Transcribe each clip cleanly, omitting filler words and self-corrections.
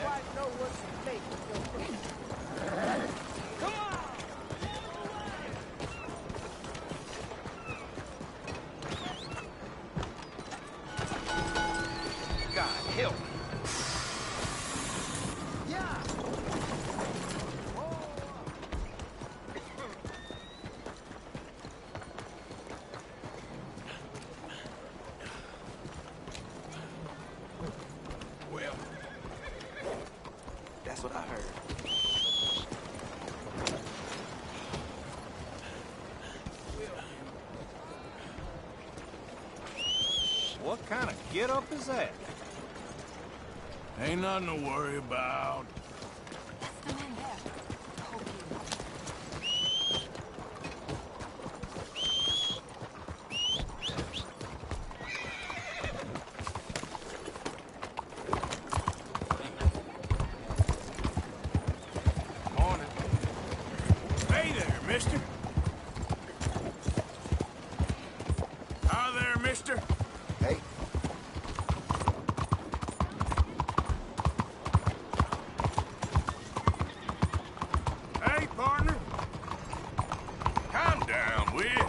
quite know what to make of your foot. Come on! God help me. Yeah! Well, that's what I heard. What kind of get-up is that? Ain't nothing to worry about. That's the man there. Hope you. Morning. Hey there, mister. Hi there, mister. Hey, Hey, partner. Calm down, will you?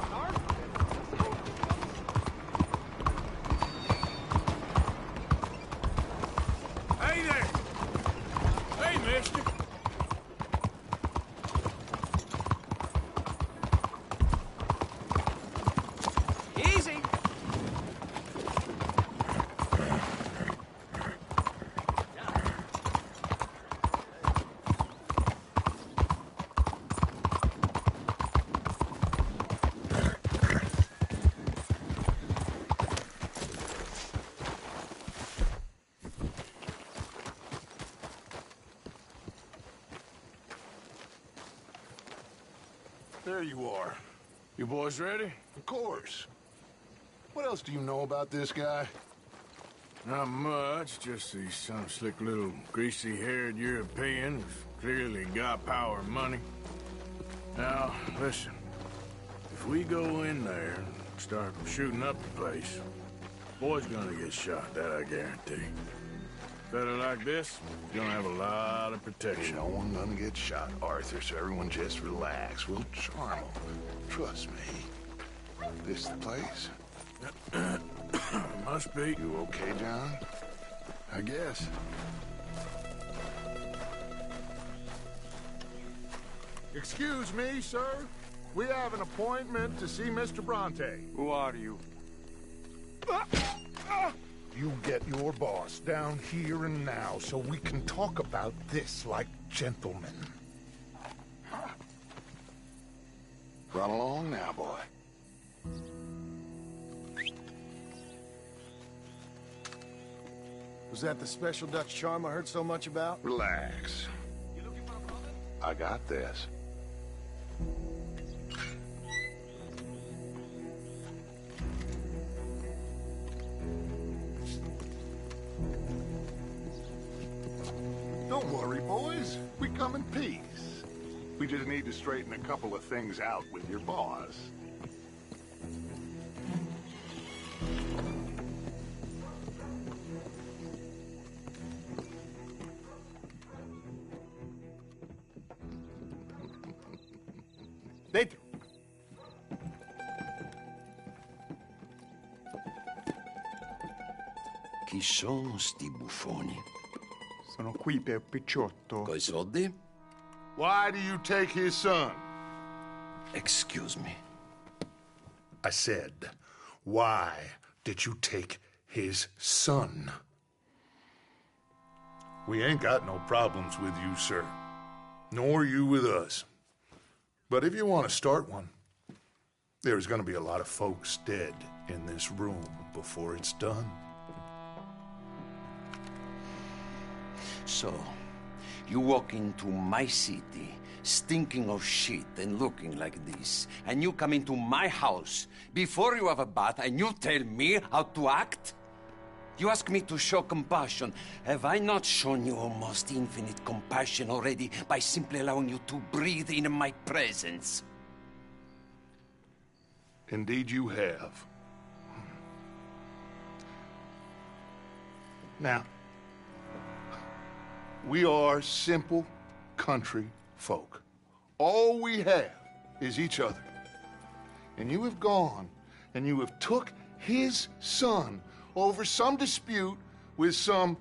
Hey there. Hey, mister. Easy! There you are. You boys ready? Of course. What else do you know about this guy? Not much, just he's some slick little greasy-haired European who's clearly got power and money. Now, listen. If we go in there and start shooting up the place, boy's gonna get shot, that I guarantee. Fella like this, he's gonna have a lot of Ain't protection. no one gonna get shot, Arthur, so everyone just relax. We'll charm him. Trust me. This the place? Must be. You okay, John? I guess. Excuse me, sir. We have an appointment to see Mr. Bronte. who are you? You get your boss down here and now so we can talk about this like gentlemen. Run along now, boy. Was that the special Dutch charm I heard so much about? Relax. I got this. Don't worry, boys. We come in peace. We just need to straighten a couple of things out with your boss. Dentro. Chi sono sti buffoni? Sono qui per Picciotto. Coi soldi? Why do you take his son? Excuse me. I said, why did you take his son? We ain't got no problems with you, sir. Nor you with us. But if you want to start one, there's gonna be a lot of folks dead in this room before it's done. So, you walk into my city, stinking of shit and looking like this, and you come into my house before you have a bath and you tell me how to act? You ask me to show compassion. Have I not shown you almost infinite compassion already by simply allowing you to breathe in my presence? Indeed you have. Now, We are simple country folk. All we have is each other. And you have gone and you have took his son over some dispute with some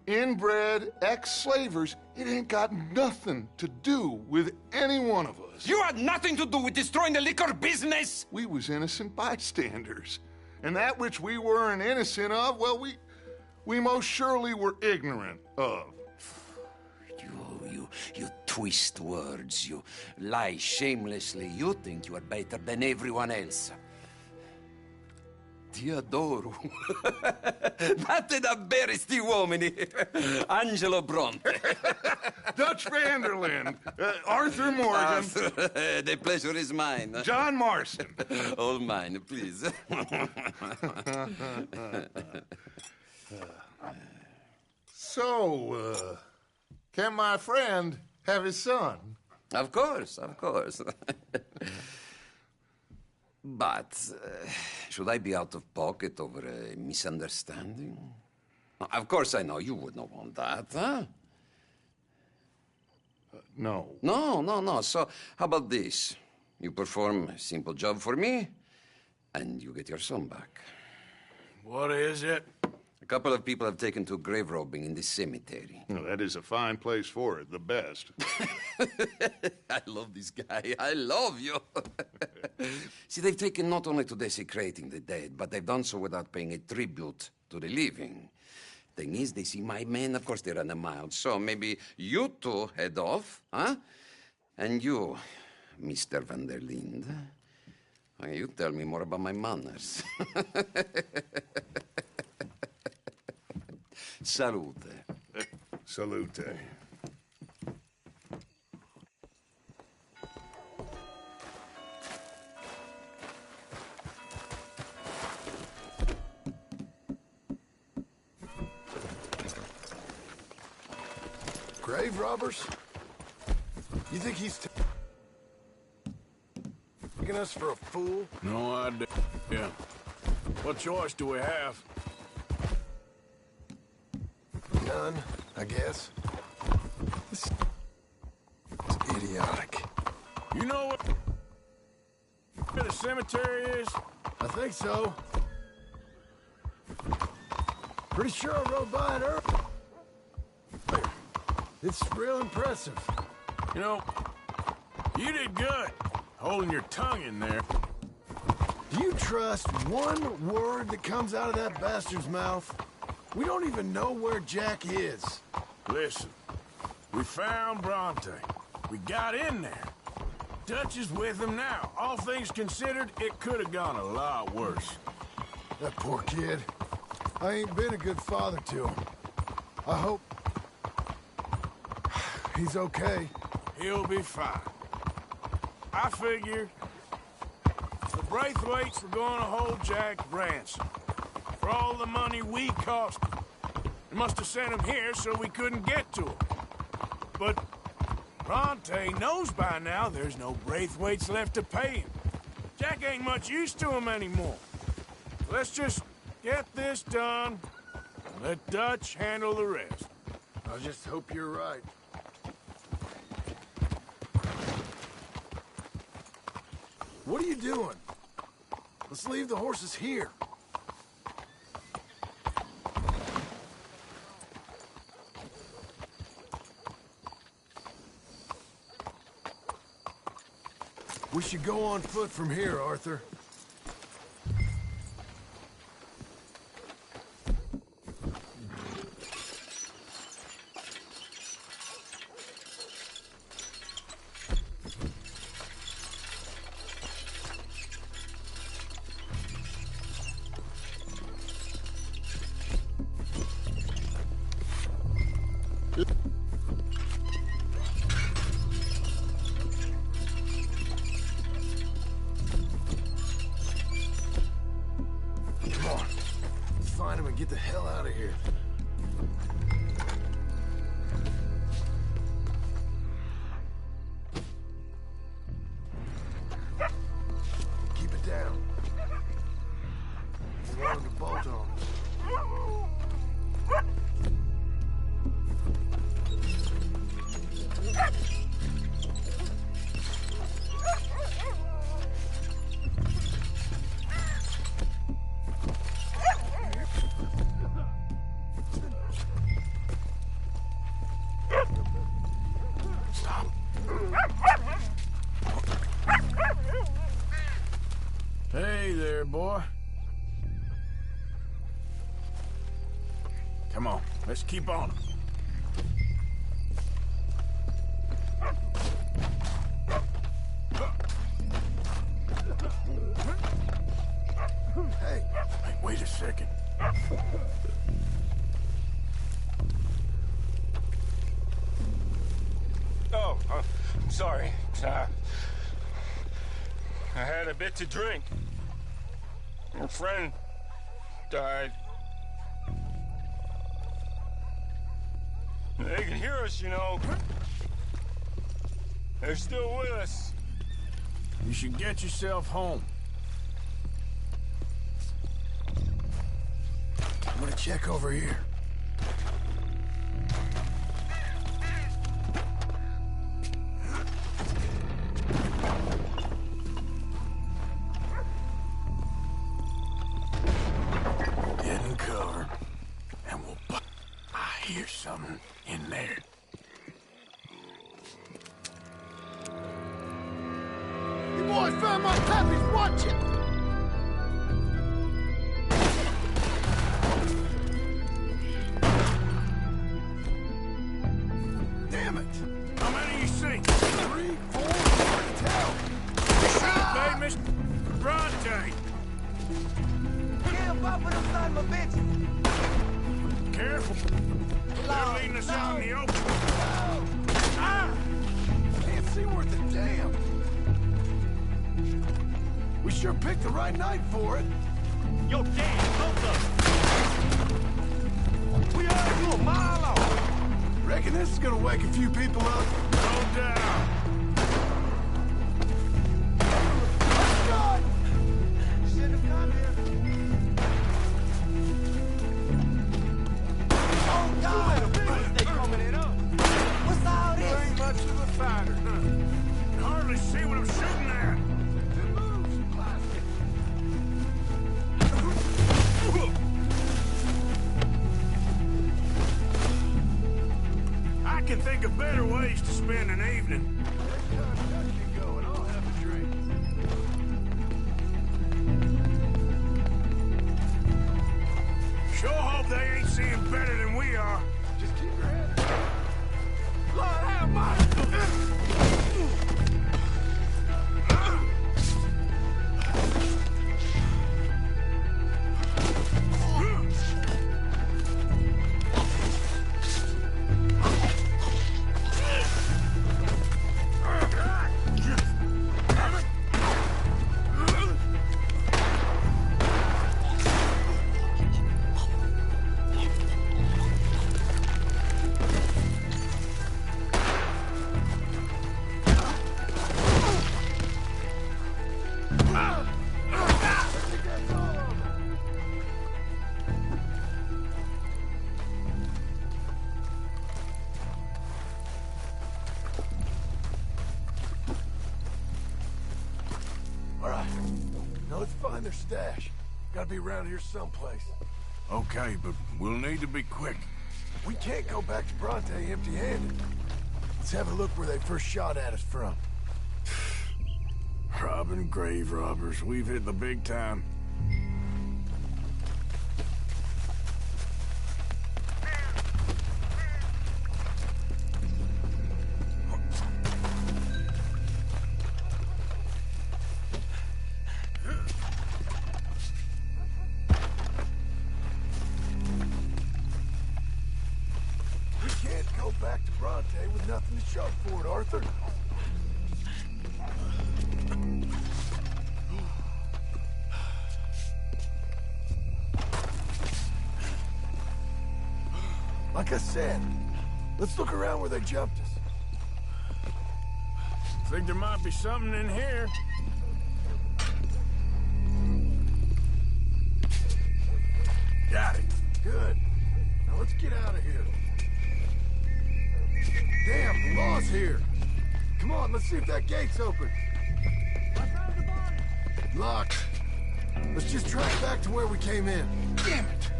inbred ex-slavers. It ain't got nothing to do with any one of us. You had nothing to do with destroying the liquor business! We was innocent bystanders. And that which we weren't innocent of, well, we most surely were ignorant of. You twist words, you lie shamelessly. You think you are better than everyone else. Ti adoro. Vatte davvero sti uomini. Angelo Bronte. Dutch Vanderland. Arthur Morgan. The pleasure is mine. John Marston. All mine, please. So, can my friend have his son? Of course, of course. But should I be out of pocket over a misunderstanding? Of course I know you would not want that, huh? No. No. So how about this? You perform a simple job for me, and you get your son back. What is it? A couple of people have taken to grave robbing in this cemetery. Well, that is a fine place for it, the best. I love this guy. I love you. See, they've taken not only to desecrating the dead, but they've done so without paying a tribute to the living. Thing is, they see my men, of course they run a mile. So maybe you two head off, huh? And you, Mr. Van der Linde, you tell me more about my manners. Salute. Salute. Grave robbers? You think he's taking us for a fool? No idea. Yeah. What choice do we have? None, I guess. This is idiotic. You know where the cemetery is? I think so. Pretty sure I rode by it earlier. It's real impressive. You know, you did good holding your tongue in there. Do you trust one word that comes out of that bastard's mouth? We don't even know where Jack is. Listen, we found Bronte. We got in there. Dutch is with him now. All things considered, it could have gone a lot worse. That poor kid. I ain't been a good father to him. I hope he's okay. He'll be fine. I figure the Braithwaites were going to hold Jack ransom for all the money we cost him. They must have sent him here so we couldn't get to him. But Bronte knows by now there's no Braithwaites left to pay him. Jack ain't much use to him anymore. Let's just get this done and let Dutch handle the rest. I just hope you're right. What are you doing? Let's leave the horses here. We should go on foot from here, Arthur. there, boy. Come on, let's keep on. Hey, wait a second. Oh, I'm sorry. I had a bit to drink. Your friend died. They can hear us, you know. They're still with us. You should get yourself home. I'm gonna check over here. Get in cover, and we'll... I hear something in there. You boys found my puppies, watch it! Damn it! How many you see? 3, 4, hard to tell. Hey, Miss Bronte. Get up with them son of a bitch. Careful. They're leading us out in the open. Can't see worth a damn. We sure picked the right night for it. Yo, Dan, hold up. We heard you a mile off. Reckon this is gonna wake a few people up. No doubt. God! You shouldn't have come here. Oh, God! They coming in up. What's all this? Ain't much of a fighter, huh? Can hardly see what I'm shooting at. I can think of better ways to spend an evening. Next time Chuck can go and I'll have a drink. Sure hope they ain't seeing better than we are. Just keep your head down. Lord have mercy! Their stash. Gotta be around here someplace. Okay, but we'll need to be quick. We can't go back to Bronte empty-handed. Let's have a look where they first shot at us from. Robbing grave robbers. We've hit the big time. Back to Bronte with nothing to show for it, Arthur. Like I said, let's look around where they jumped us. Think there might be something in here. Got it. Good. Now let's get out of here. Damn, the law's here. Come on, let's see if that gate's open. I found the body. Locked. Let's just track back to where we came in. Damn it!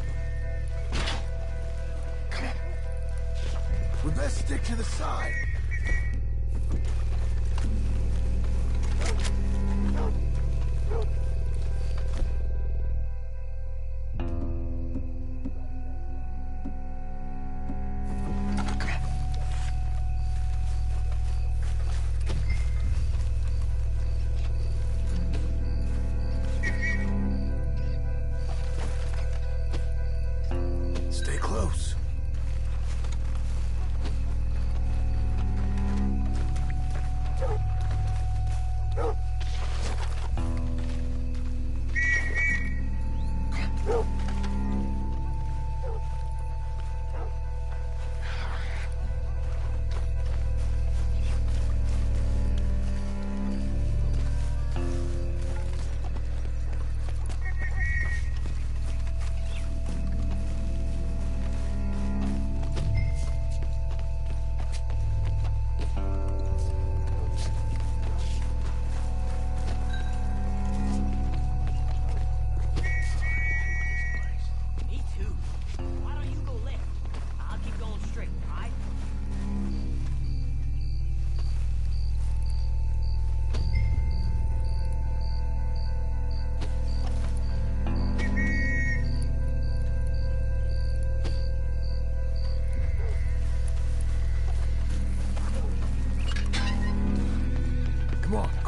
Come on. We best stick to the side.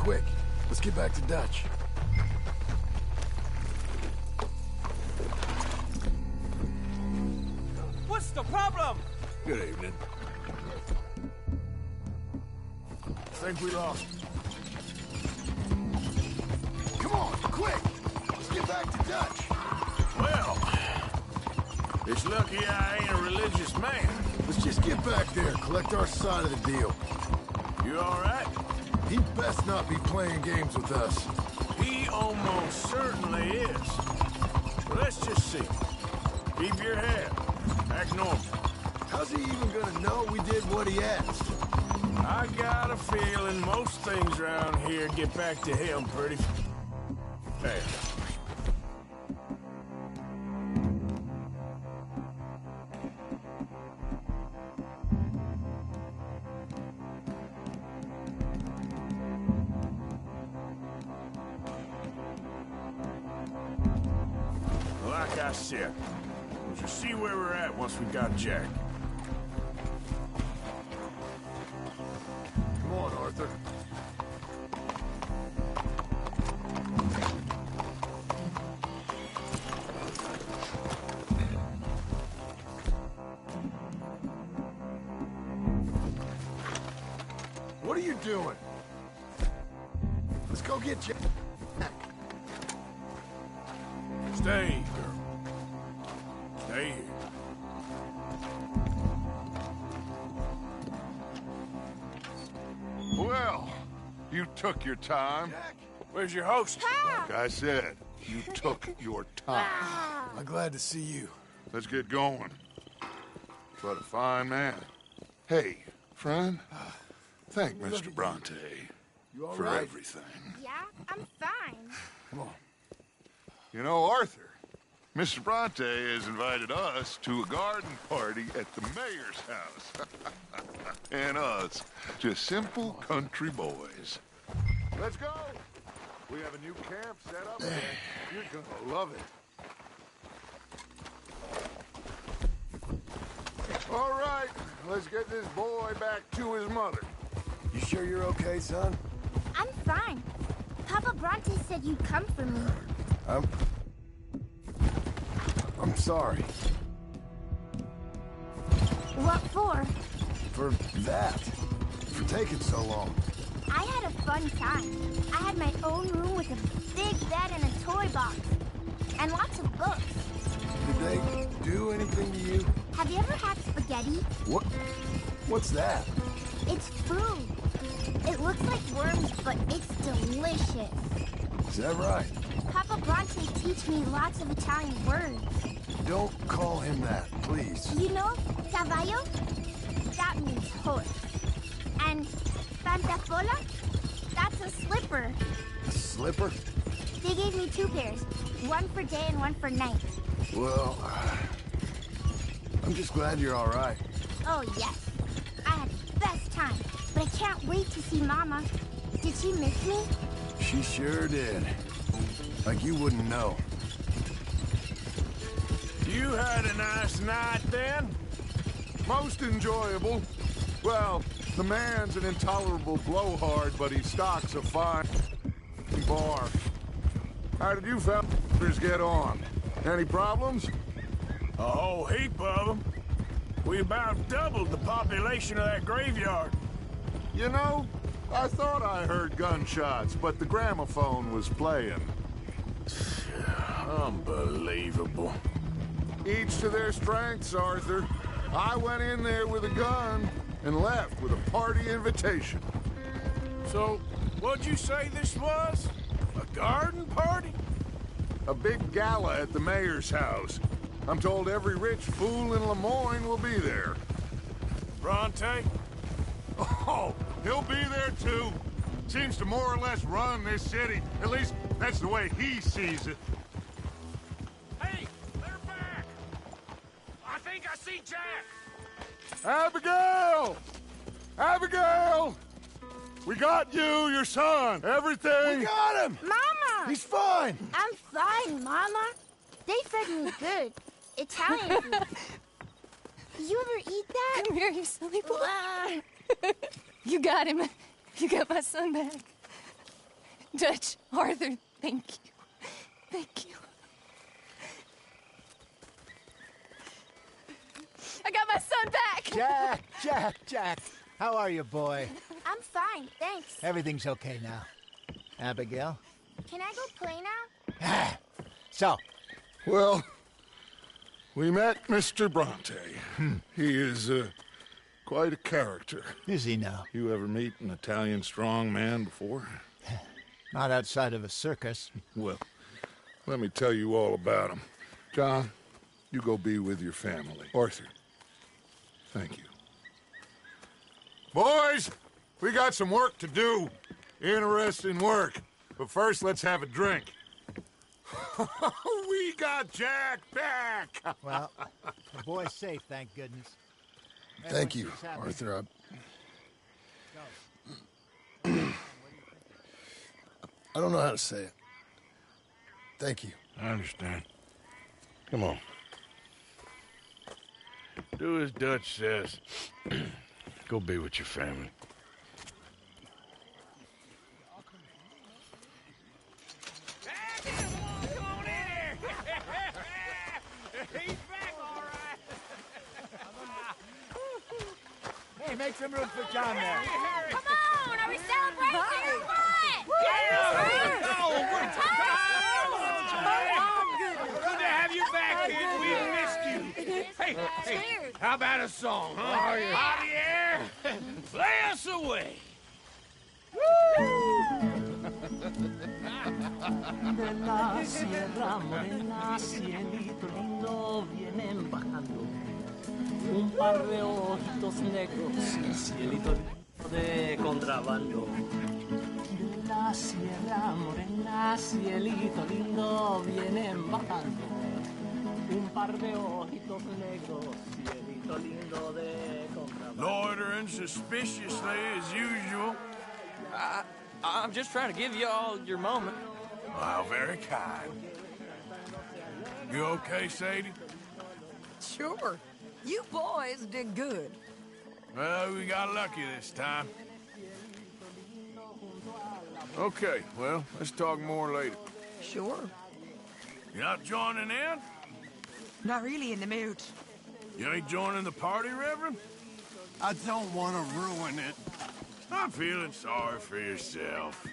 quick. Let's get back to Dutch. What's the problem? Good evening. Think we lost. Come on, quick! Let's get back to Dutch. Well, it's lucky I ain't a religious man. Let's just get back there, collect our side of the deal. You all right? He best not be playing games with us. He almost certainly is. But let's just see. Keep your head. Act normal. How's he even gonna know we did what he asked? I got a feeling most things around here get back to him pretty fast. Like I said, we'll just see where we're at once we got Jack. Come on, Arthur. What are you doing? Let's go get Jack. Stay, girl. Stay here. Well, you took your time. Where's your host? Like I said, you took your time. I'm glad to see you. Let's get going. What a fine man. Hey, friend, thank Mr. Bronte You all for right? everything. Yeah, I'm fine. Come on. You know, Arthur, Mr. Bronte has invited us to a garden party at the mayor's house. And us, just simple country boys. Let's go. We have a new camp set up, and you're gonna love it. All right, let's get this boy back to his mother. You sure you're okay, son? I'm fine. Papa Bronte said you'd come for me. I'm sorry. What for? For that. For taking so long. I had a fun time. I had my own room with a big bed and a toy box. And lots of books. Did they do anything to you? Have you ever had spaghetti? What? What's that? It's food. It looks like worms, but it's delicious. Is that right? Papa Bronte teach me lots of Italian words. Don't call him that, please. You know, caballo? That means horse. And pantafola? That's a slipper. A slipper? They gave me 2 pairs. One for day and one for night. Well, I'm just glad you're all right. Oh, yes. I had the best time. But I can't wait to see Mama. Did she miss me? She sure did. Like you wouldn't know. You had a nice night then? Most enjoyable. Well, the man's an intolerable blowhard, but he stocks a fine bar. How did you fellas get on? Any problems? A whole heap of them. We about doubled the population of that graveyard. You know, I thought I heard gunshots, but the gramophone was playing. Unbelievable. Each to their strengths, Arthur. I went in there with a gun and left with a party invitation. So, what'd you say this was? A garden party? A big gala at the mayor's house. I'm told every rich fool in Lemoyne will be there. Bronte? Oh, he'll be there too. Seems to more or less run this city. At least, that's the way he sees it. Hey, they're back! I think I see Jack! Abigail! Abigail! We got you, your son, everything! We got him! Mama! He's fine! I'm fine, Mama. They fed me good. Italian food. Did you ever eat that? Come here, you silly boy. You got him. You got my son back. Dutch, Arthur, thank you. Thank you. I got my son back! Jack. How are you, boy? I'm fine, thanks. Everything's okay now. Abigail? Can I go play now? So, Well, we met Mr. Bronte. He is quite a character. is he now? You ever meet an Italian strong man before? Not outside of a circus. Well, let me tell you all about him. John, you go be with your family. Arthur, thank you. Boys, we got some work to do. Interesting work. But first, let's have a drink. We got Jack back! Well, the boy's safe, thank goodness. Thank you, Everyone seems happy. Arthur. I don't know how to say it. Thank you. I understand. Come on. Do as Dutch says. Go be with your family. Come on in here! He's back, all right! Hey, make some room for John there. Come on, are we celebrating or what? Good to have you back, kid. We missed you. Hey, how about a song, huh? Javier, play us away. De la sierra morena, cielito lindo, vienen bajando un par de ojitos negros, cielito lindo de contrabando. De la sierra morena, cielito lindo, vienen bajando un par de ojitos negros, cielito lindo de contrabando. Loitering suspiciously as usual. I'm just trying to give you all your moment. Wow, very kind. You okay, Sadie? Sure. You boys did good. Well, we got lucky this time. Okay, well, let's talk more later. Sure. You not joining in? Not really in the mood. You ain't joining the party, Reverend? I don't want to ruin it. I'm feeling sorry for yourself.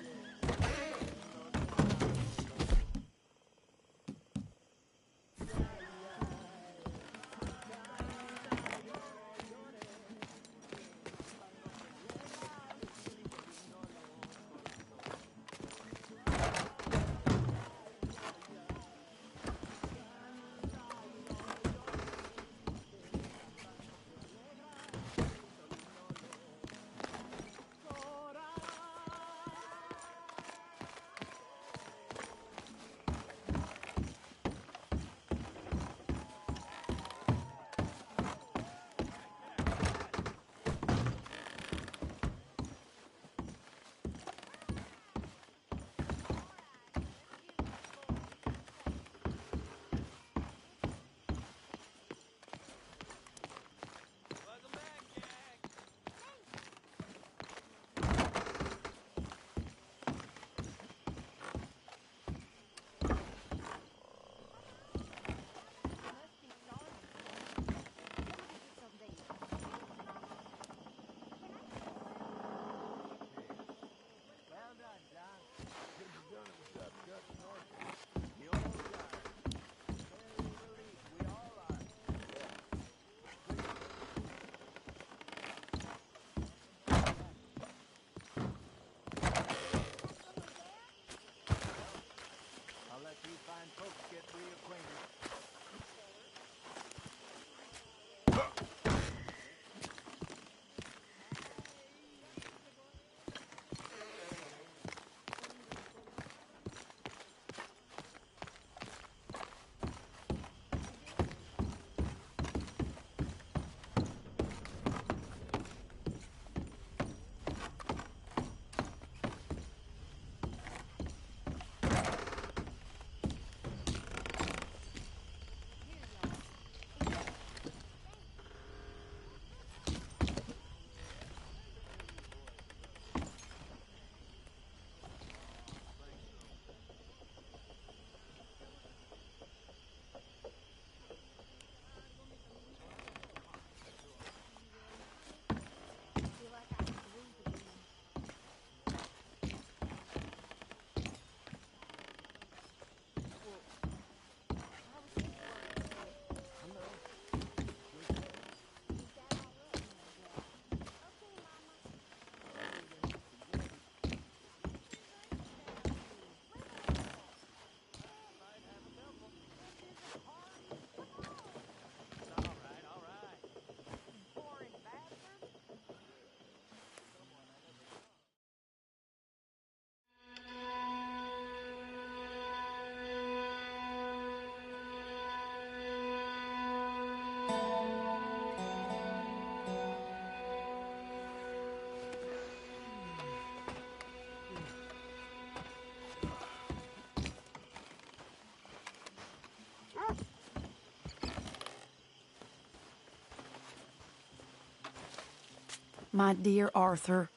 My dear Arthur,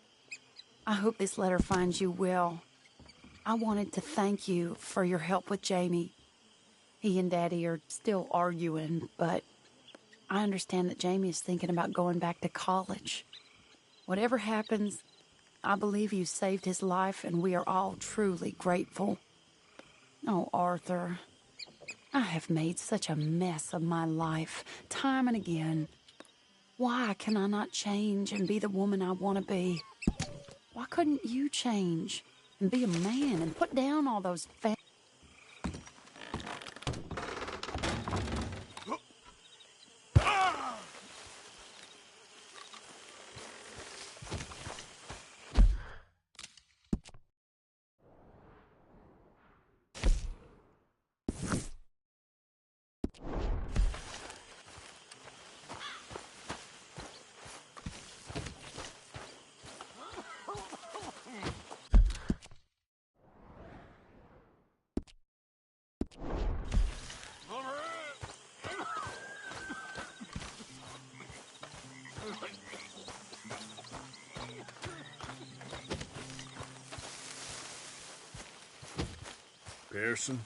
I hope this letter finds you well. I wanted to thank you for your help with Jamie. He and Daddy are still arguing, but I understand that Jamie is thinking about going back to college. Whatever happens, I believe you saved his life, and we are all truly grateful. Oh, Arthur, I have made such a mess of my life, time and again. Why can I not change and be the woman I want to be? Why couldn't you change and be a man and put down all those Pearson?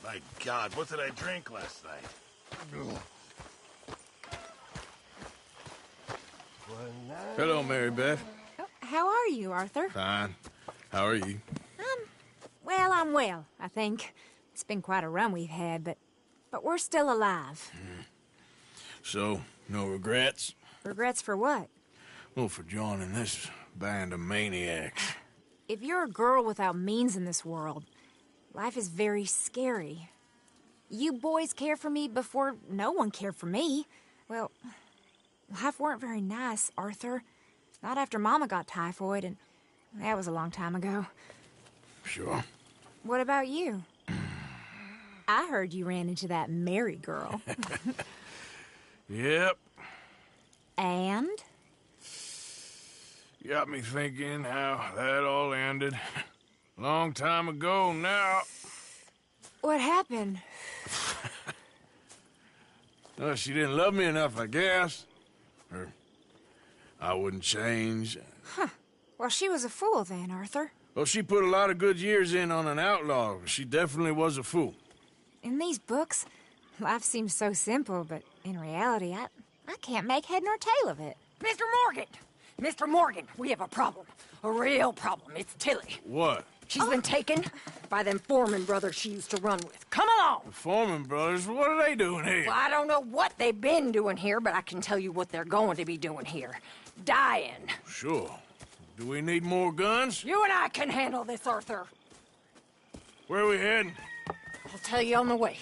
My God, what did I drink last night? Hello, Mary Beth. Oh, how are you, Arthur? Fine. How are you? Well, I'm well, I think. It's been quite a run we've had, but we're still alive. So, no regrets? Regrets for what? Well, for joining this band of maniacs. If you're a girl without means in this world, life is very scary. You boys cared for me before no one cared for me. Well, life weren't very nice, Arthur. Not after Mama got typhoid, and that was a long time ago. Sure. What about you? I heard you ran into that Mary girl. Yep. And? Got me thinking how that all ended. Long time ago now. What happened? Well, she didn't love me enough, I guess. Or I wouldn't change. Huh. Well, she was a fool then, Arthur. Well, she put a lot of good years in on an outlaw. She definitely was a fool. In these books, life seems so simple, but in reality, I can't make head nor tail of it. Mr. Morgan! Mr. Morgan, we have a problem. A real problem. It's Tilly. What? She's been taken by them Foreman brothers she used to run with. Come along! The Foreman brothers? What are they doing here? Well, I don't know what they've been doing here, but I can tell you what they're going to be doing here. Dying. Sure. Do we need more guns? You and I can handle this, Arthur. Where are we heading? I'll tell you on the way.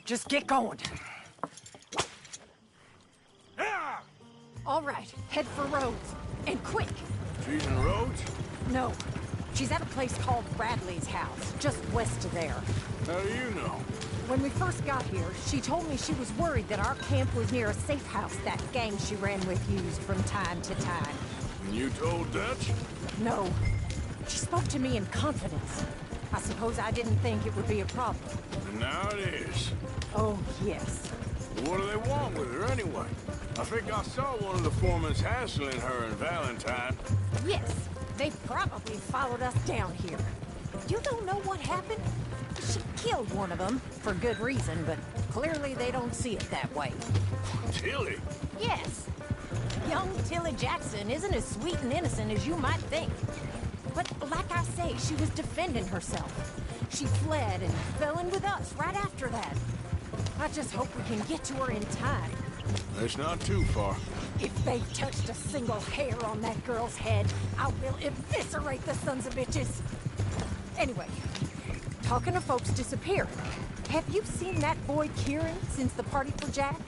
Just get going. All right, head for Rhodes. And quick. She's in Rhodes? No. She's at a place called Bradley's house, just west of there. How do you know? When we first got here, she told me she was worried that our camp was near a safe house that gang she ran with used from time to time. And you told Dutch? No. She spoke to me in confidence. I suppose I didn't think it would be a problem. And now it is. Oh, yes. What do they want with her anyway? I think I saw one of the Foremans hassling her and Valentine. Yes, they probably followed us down here. You don't know what happened? She killed one of them, for good reason, but clearly they don't see it that way. Tilly? Yes. Young Tilly Jackson isn't as sweet and innocent as you might think. But like I say, she was defending herself. She fled and fell in with us right after that. I just hope we can get to her in time. It's not too far. If they touched a single hair on that girl's head, I will eviscerate the sons of bitches. Anyway, talking of folks disappearing, have you seen that boy Kieran since the party for Jack?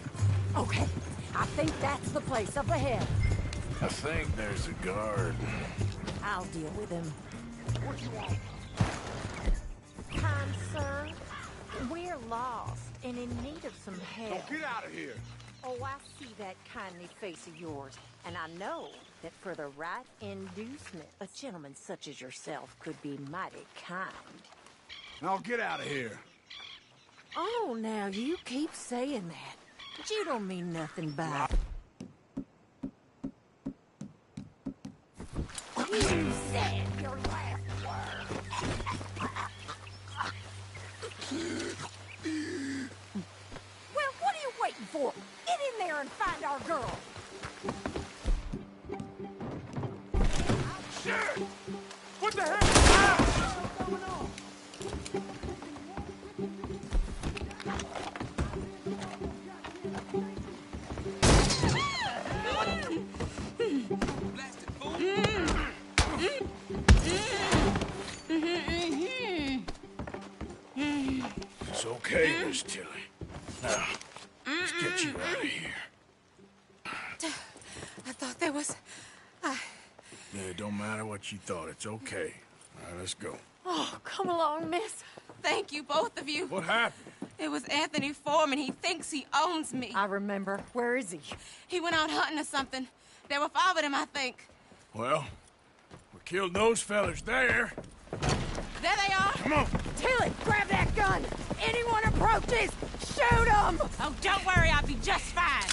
Okay, I think that's the place up ahead. I think there's a guard. I'll deal with him. What you want? Kind sir, we're lost and in need of some help. Get out of here! Oh, I see that kindly face of yours, and I know that for the right inducement, a gentleman such as yourself could be mighty kind. Now get out of here. Oh, now you keep saying that, but you don't mean nothing by it. You said your last word. Well, what are you waiting for? Get in there and find our girl. Shit! What the heck? Ah! What's going on? It's okay, Miss Tilly. Now, let's get you out of here. I thought there was... Yeah, it don't matter what you thought. It's okay. All right, let's go. Oh, come along, miss. Thank you, both of you. What happened? It was Anthony Foreman. He thinks he owns me. I remember. Where is he? He went out hunting or something. There were 5 of them, I think. Well, we killed those fellas there. There they are. Come on. Tilly, grab that gun. Anyone approaches, shoot them. Oh, don't worry. I'll be just fine.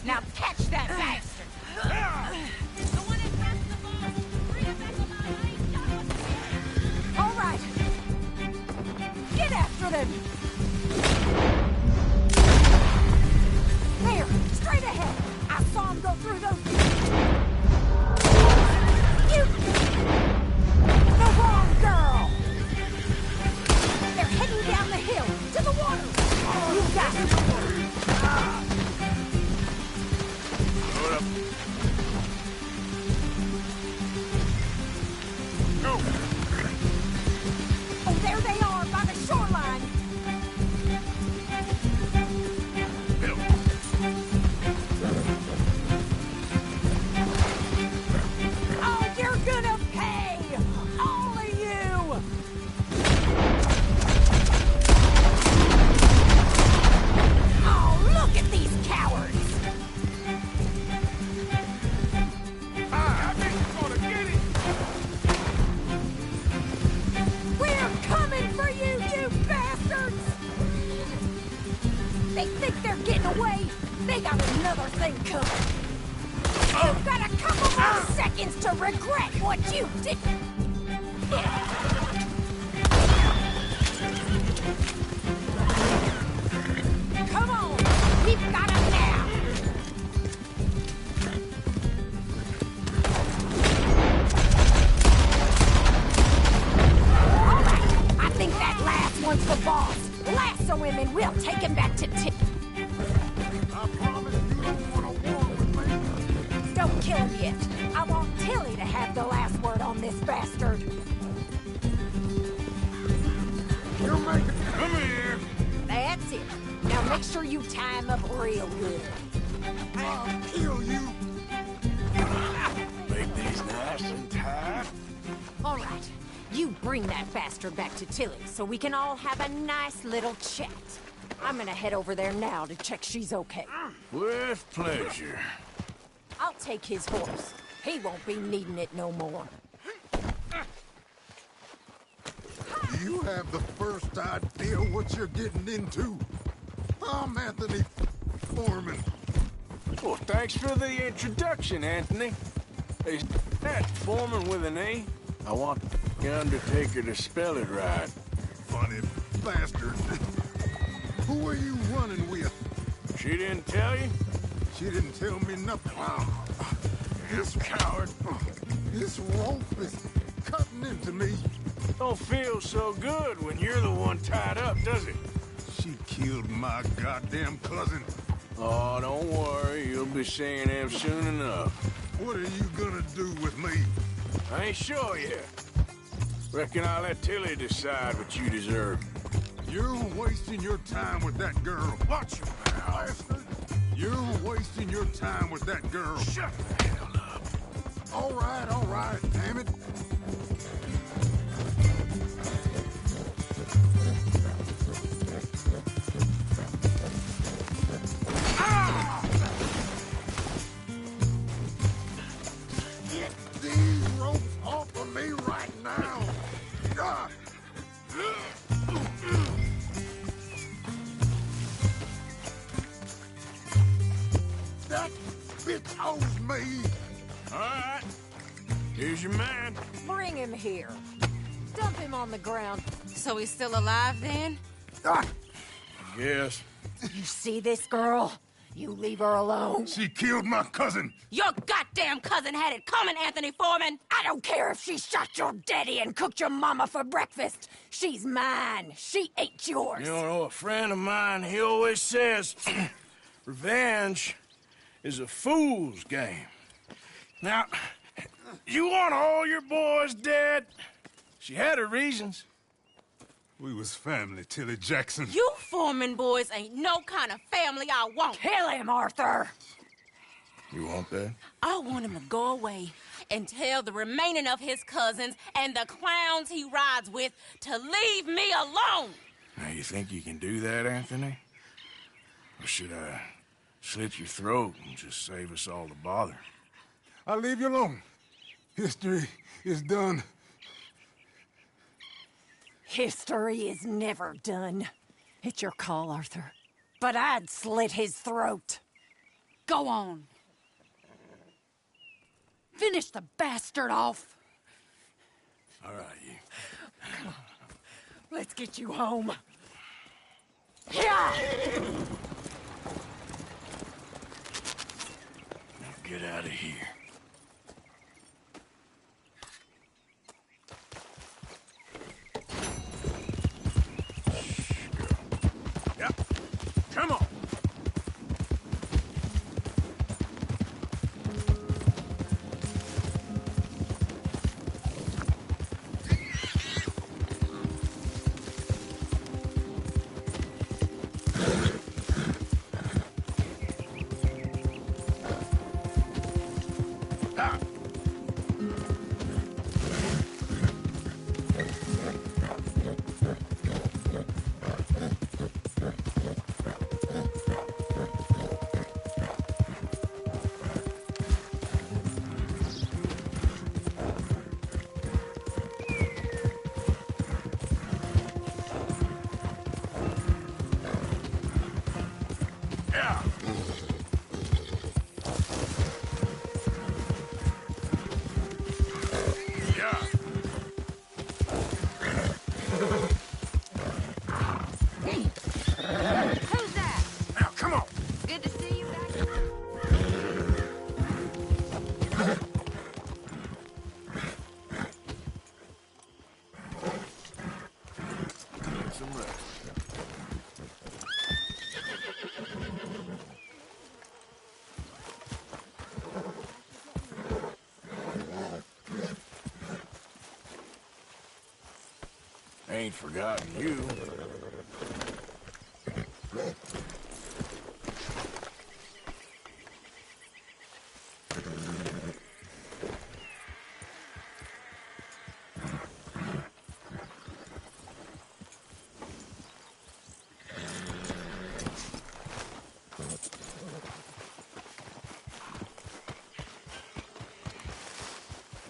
Now catch that bastard. The one in front of the boss. Bring him back alive. All right. Get after them. There, straight ahead. I saw him go through those... You... The wrong girl. They're heading down the hill to the water. You got it. Hold up. Go. Oh, there they are by the shoreline. Oh, you're gonna pay! All of you! Oh, look at these cowards! I think we're gonna get it! We're coming for you, you bastards! They think they're getting away. They got another thing coming. You've got a couple more seconds to regret what you did. Come on, we've got them now. All right, I think that last one's the boss. Lasso him and we'll take him back to Tip. I promise you don't want to war with me. Don't kill him yet. I want Tilly to have the last word on this bastard. You're making... Come here. That's it. Now make sure you tie him up real good. I'll kill you. Make these nice and tight. All right. You bring that bastard back to Tilly so we can all have a nice little chat. I'm gonna head over there now to check she's okay. With pleasure. I'll take his horse. He won't be needing it no more. Do you have the first idea what you're getting into? I'm Anthony Foreman. Well, thanks for the introduction, Anthony. Is that Foreman with an A? I want the Undertaker to spell it right. Funny bastard. Who are you running with? She didn't tell you? She didn't tell me nothing. This coward. This rope is cutting into me. Don't feel so good when you're the one tied up, does it? She killed my goddamn cousin. Oh, don't worry. You'll be seeing him soon enough. What are you gonna do with me? I ain't sure yet. Reckon I'll let Tilly decide what you deserve. You're wasting your time with that girl. Watch your mouth. You're wasting your time with that girl. Shut the hell up. All right, damn it. Get these ropes off of me right now. God. That bitch owes me. All right. Here's your man. Bring him here. Dump him on the ground. So he's still alive then? I guess. You see this girl? You leave her alone. She killed my cousin. Your goddamn cousin had it coming, Anthony Foreman! I don't care if she shot your daddy and cooked your mama for breakfast. She's mine. She ain't yours. You know, a friend of mine, he always says, revenge is a fool's game. Now, you want all your boys dead? She had her reasons. We was family, Tilly Jackson. You Foreman boys ain't no kind of family I want. Kill him, Arthur. You want that? I want him to go away and tell the remaining of his cousins and the clowns he rides with to leave me alone. Now, you think you can do that, Anthony? Or should I slit your throat and just save us all the bother? I'll leave you alone. History is done. History is never done. It's your call, Arthur. But I'd slit his throat. Go on. Finish the bastard off. All right, you. Come on. Let's get you home. Yeah! Now get out of here. Come on! Who's that? Now, come on! Good to see you back. Get some rest. Ain't forgotten you.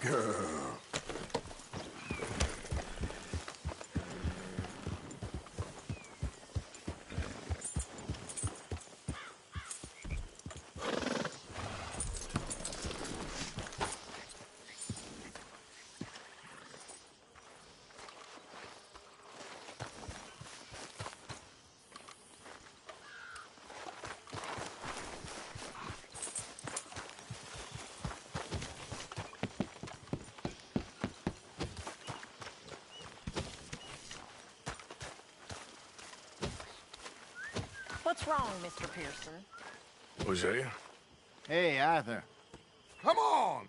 Girl. What's wrong, Mr. Pearson? Hosea? Hey, Arthur. Come on!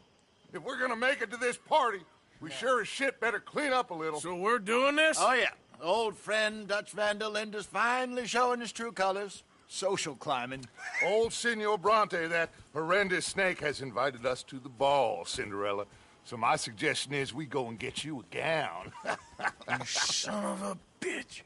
If we're gonna make it to this party, we sure as shit better clean up a little. So we're doing this? Oh, yeah. Old friend Dutch Van der Linde's finally showing his true colors. Social climbing. Old Senor Bronte, that horrendous snake, has invited us to the ball, Cinderella. So my suggestion is we go and get you a gown. You son of a bitch.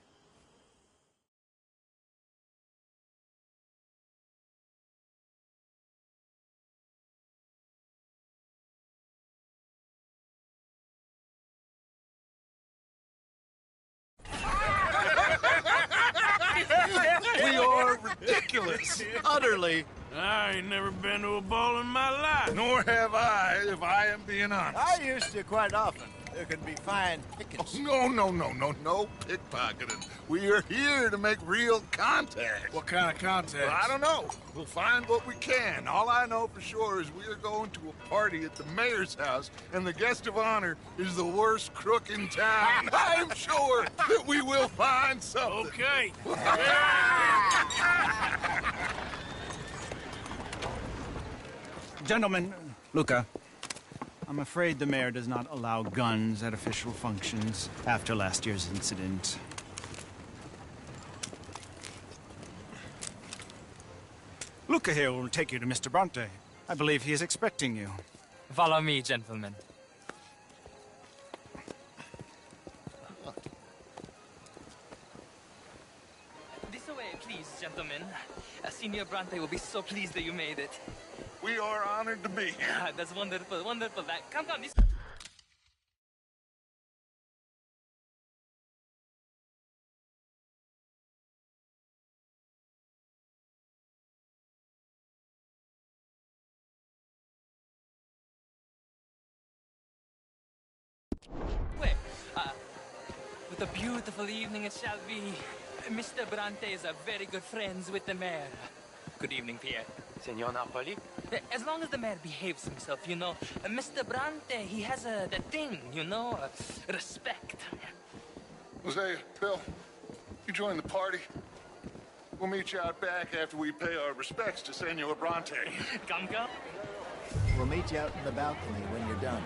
We are ridiculous. ridiculous. Utterly. I ain't never been to a ball in my life. Nor have I, if I am being honest. I used to quite often. There can be fine pickings. Oh, no pickpocketing. We are here to make real contact. What kind of contact? Well, I don't know. We'll find what we can. All I know for sure is we are going to a party at the mayor's house, and the guest of honor is the worst crook in town. I'm sure that we will find something. Okay. Gentlemen, Luca, I'm afraid the mayor does not allow guns at official functions after last year's incident. Luca here will take you to Mr. Bronte. I believe he is expecting you. Follow me, gentlemen. This way, please, gentlemen. Senior Bronte will be so pleased that you made it. We are honored to be here. That's wonderful, wonderful. Come, this... Wait, what a beautiful evening it shall be. Mr. Bronte is very good friends with the mayor. Good evening, Pierre. Senor Napoli? As long as the mayor behaves himself, you know. Mr. Bronte, he has that thing, you know, respect. Hosea, Bill, you join the party. We'll meet you out back after we pay our respects to Senor Bronte. Come. We'll meet you out in the balcony when you're done.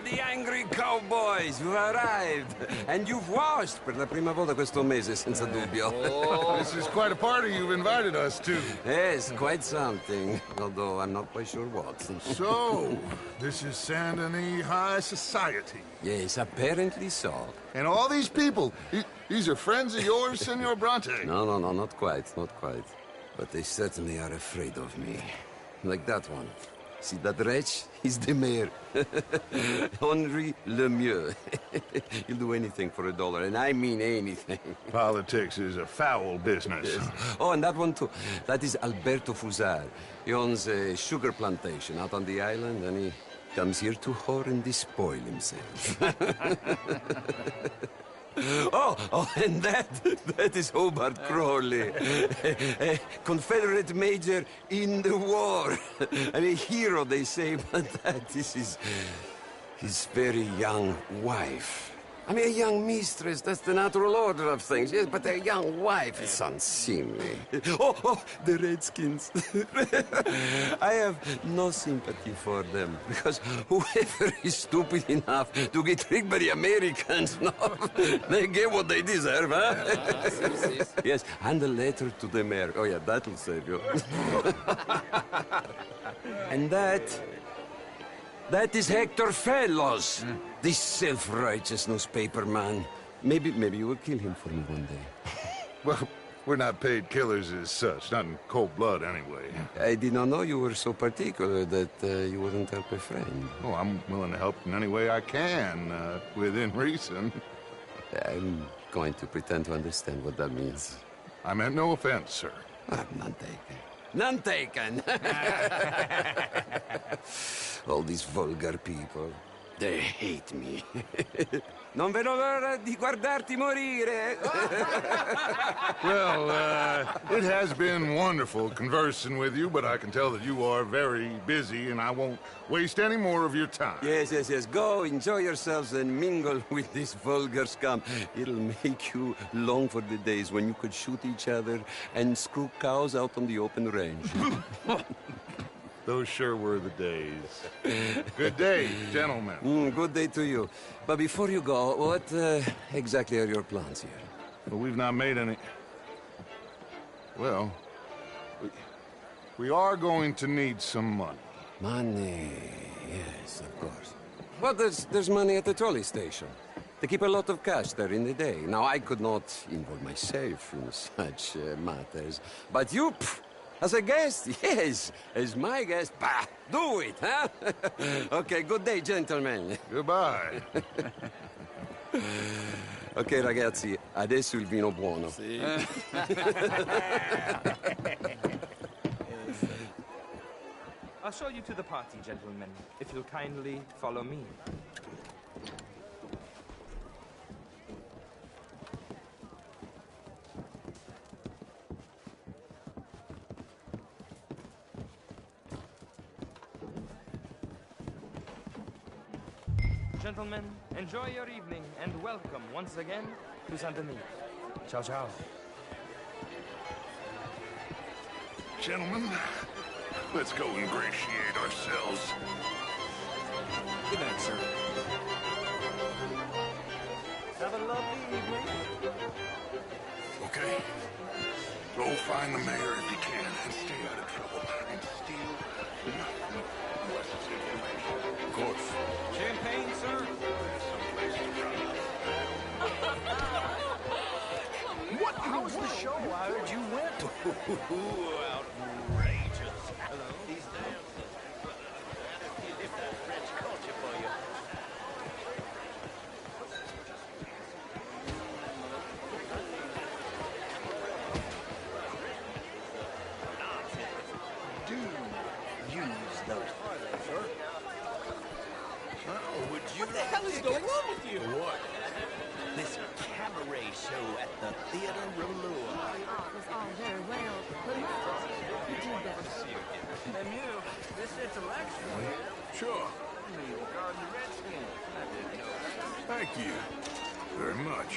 The angry cowboys, you've arrived. And you've washed per la prima volta questo mese, senza dubbio. Oh, this is quite a party you've invited us to. Yes, quite something. Although I'm not quite sure what. So, this is Saint Denis High Society. Yes, apparently so. And all these people, these are friends of yours, Senor Bronte? No, not quite. But they certainly are afraid of me. Like that one. See that wretch? He's the mayor. Henri Lemieux. He'll do anything for $1, and I mean anything. Politics is a foul business. Yes. Oh, and that one too. That is Alberto Fusar. He owns a sugar plantation out on the island, and he comes here to whore and despoil himself. Oh, and that is Hobart Crawley, a Confederate major in the war. I mean, a hero, they say, but that is his very young wife. I mean, a young mistress, that's the natural order of things, yes, but a young wife is unseemly. Oh, the Redskins. I have no sympathy for them, because whoever is stupid enough to get tricked by the Americans, no, they get what they deserve, huh? Yes, and a letter to the mayor. Oh, yeah, that'll save you. And that is Hector Fellows, this self-righteous newspaper man. Maybe you will kill him for me one day. Well, We're not paid killers as such, not in cold blood anyway. I did not know you were so particular that you wouldn't help a friend. Oh, I'm willing to help in any way I can, within reason. I'm going to pretend to understand what that means. I meant no offense, sir. None taken. None taken! All these vulgar people, they hate me. Non vedo l'ora di guardarti morire. Well, it has been wonderful conversing with you, but I can tell that you are very busy, and I won't waste any more of your time. Yes. Go, enjoy yourselves, and mingle with this vulgar scum. It'll make you long for the days when you could shoot each other and screw cows out on the open range. Those sure were the days. Good day, gentlemen. Good day to you. But before you go, what exactly are your plans here? Well, we've not made any... Well, we are going to need some money. Money, yes, of course. But there's money at the trolley station. They keep a lot of cash there in the day. Now, I could not involve myself in such matters. But you... As a guest, yes. As my guest, bah, do it, huh? Okay, good day, gentlemen. Goodbye. Ok, ragazzi, adesso il vino buono. Sì. I'll show you to the party, gentlemen, if you'll kindly follow me. Gentlemen, enjoy your evening, and welcome once again to Saint Denis. Ciao, ciao. Gentlemen, let's go ingratiate ourselves. Good night, sir. Have a lovely evening. Okay. Go find the mayor if you can and stay out of trouble. And steal nothing unless it's information. Of course. Champagne, sir? What? How was the show? I heard you went. Outrageous. Hello. These dancers. If that French culture for you. Do use those. Sir? What the hell is going on with you? What? This cabaret show at the Theater Rouleur. It was all very well, but you do better. And you, this intellectual. Sure. Me regarding the Redskins. I didn't know that. Thank you. Very much.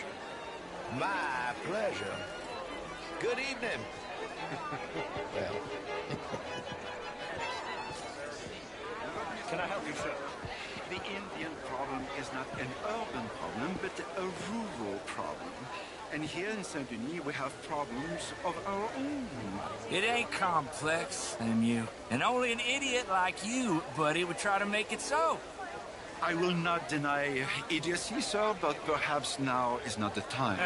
My pleasure. Good evening. Well. Can I help you, sir? The Indian problem is not an urban problem, but a rural problem. And here in Saint-Denis, we have problems of our own. It ain't complex, Lemieux. And only an idiot like you, buddy, would try to make it so. I will not deny idiocy, sir, but perhaps now is not the time.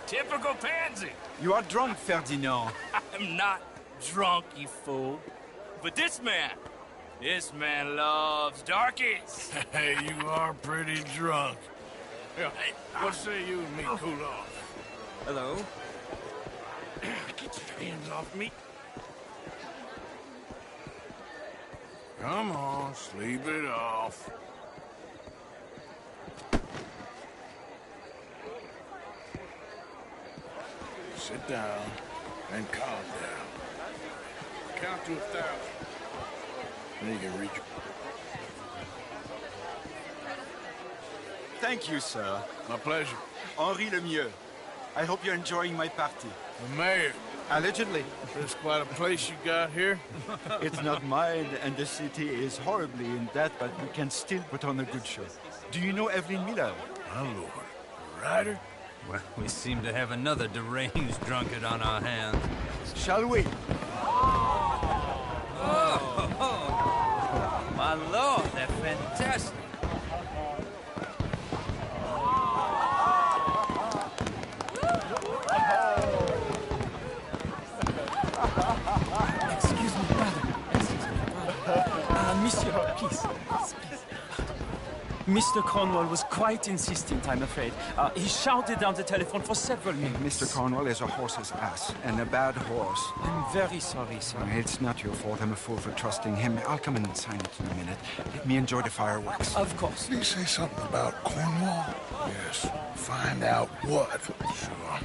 Typical pansy. You are drunk, Ferdinand. I'm not drunk, you fool. But this man loves darkies. Hey, you are pretty drunk. Yeah, what say you and me cool off? Hello? Get your hands off me. Come on, sleep it off. Sit down and calm down. Count to 1,000. Then you can reach. Thank you, sir. My pleasure. Henri Lemieux. I hope you're enjoying my party. The mayor. Allegedly. This quite a place you got here? It's not mine, and the city is horribly in debt, but we can still put on a good show. Do you know Evelyn Miller? My lord. Ryder? Well, we seem to have another deranged drunkard on our hands. Shall we? Oh, my lord, they're fantastic. please. Mr. Cornwall was quite insistent, I'm afraid. He shouted down the telephone for several minutes. Mr. Cornwall is a horse's ass, and a bad horse. I'm very sorry, sir. It's not your fault. I'm a fool for trusting him. I'll come in and sign it in a minute. Let me enjoy the fireworks. Of course. Did he say something about Cornwall? Yes. Find out what. Sure.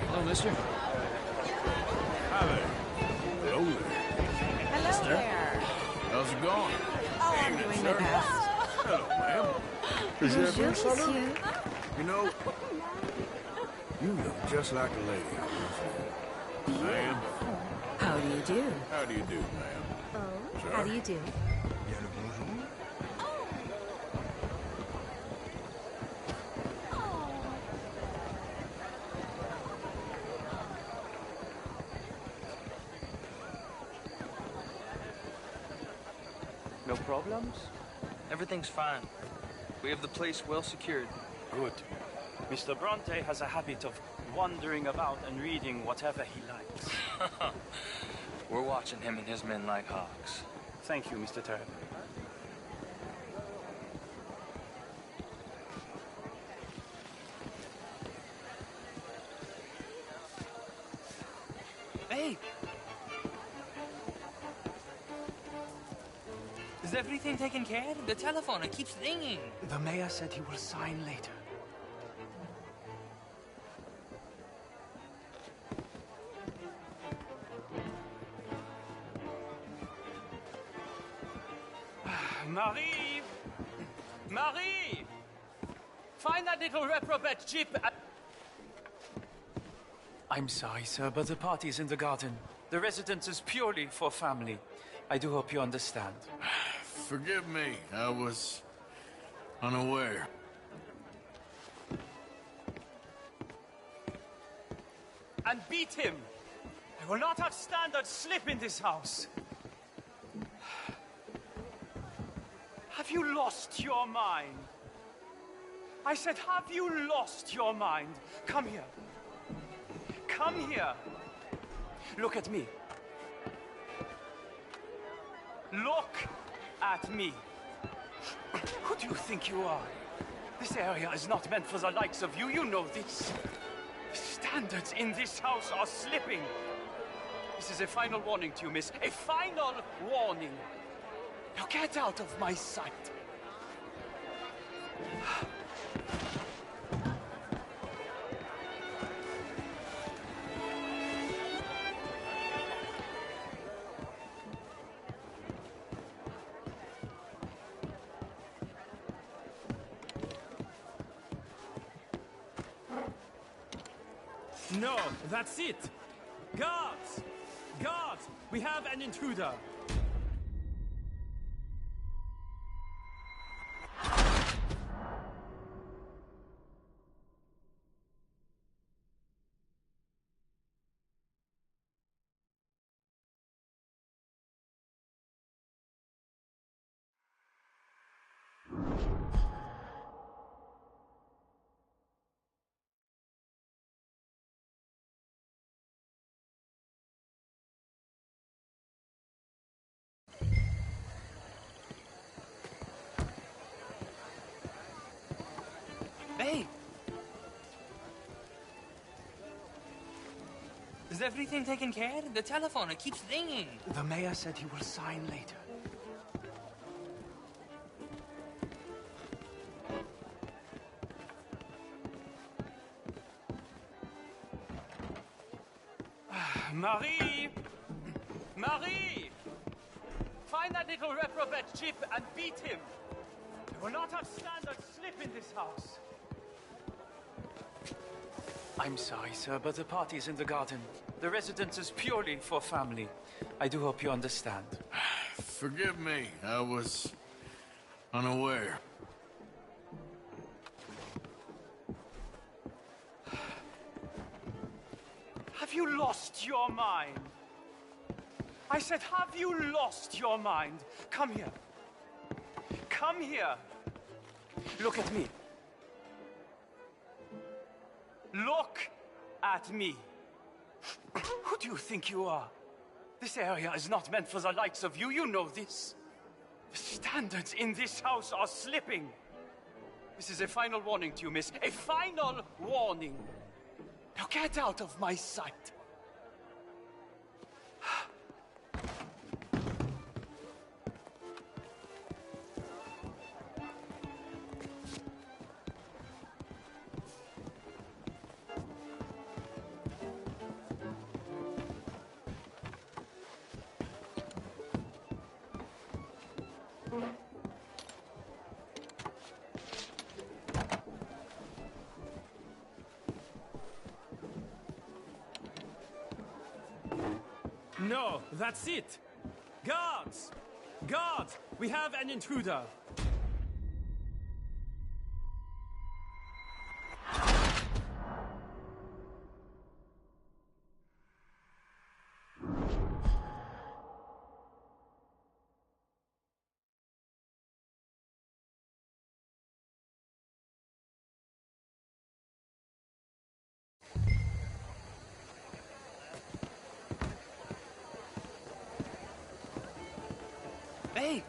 Hello, mister. Hi there. Hello there. Hello Mister. there. How's it going? Oh, I'm Evening, doing sir. my best. Hello, ma'am. Bonjour, monsieur. You know, you look just like a lady. Ma'am. How do you do? How do you do, ma'am? Oh, Sir? how do you do? No problems? Everything's fine. We have the place well secured. Good. Mr. Bronte has a habit of wandering about and reading whatever he likes. We're watching him and his men like hawks. Thank you, Mr. Turner. Hey! Is everything taken care of? The telephone, it keeps ringing. The mayor said he will sign later. Marie! Marie! Find that little reprobate Jip. I'm sorry, sir, but the party is in the garden. The residence is purely for family. I do hope you understand. Forgive me. I was unaware. And beat him! I will not have standard slip in this house. Have you lost your mind? I said, have you lost your mind? Come here. Come here. Look at me. Look at me. Who do you think you are? This area is not meant for the likes of you. You know this. Standards in this house are slipping. This is a final warning to you, miss. A final warning. Now get out of my sight. No, that's it. Guards! Guards! We have an intruder. Hey! Is everything taken care of? The telephone, it keeps ringing. The mayor said he will sign later. Marie! Marie! Find that little reprobate Jip and beat him. I will not have standard slip in this house. I'm sorry, sir, but the party is in the garden. The residence is purely for family. I do hope you understand. Forgive me. I was unaware. Have you lost your mind? I said, have you lost your mind? Come here. Come here. Look at me. Look at me. Who do you think you are? This area is not meant for the likes of you. You know this. The standards in this house are slipping. This is a final warning to you, miss. A final warning. Now get out of my sight. No, that's it! Guards! Guards! We have an intruder! Hey!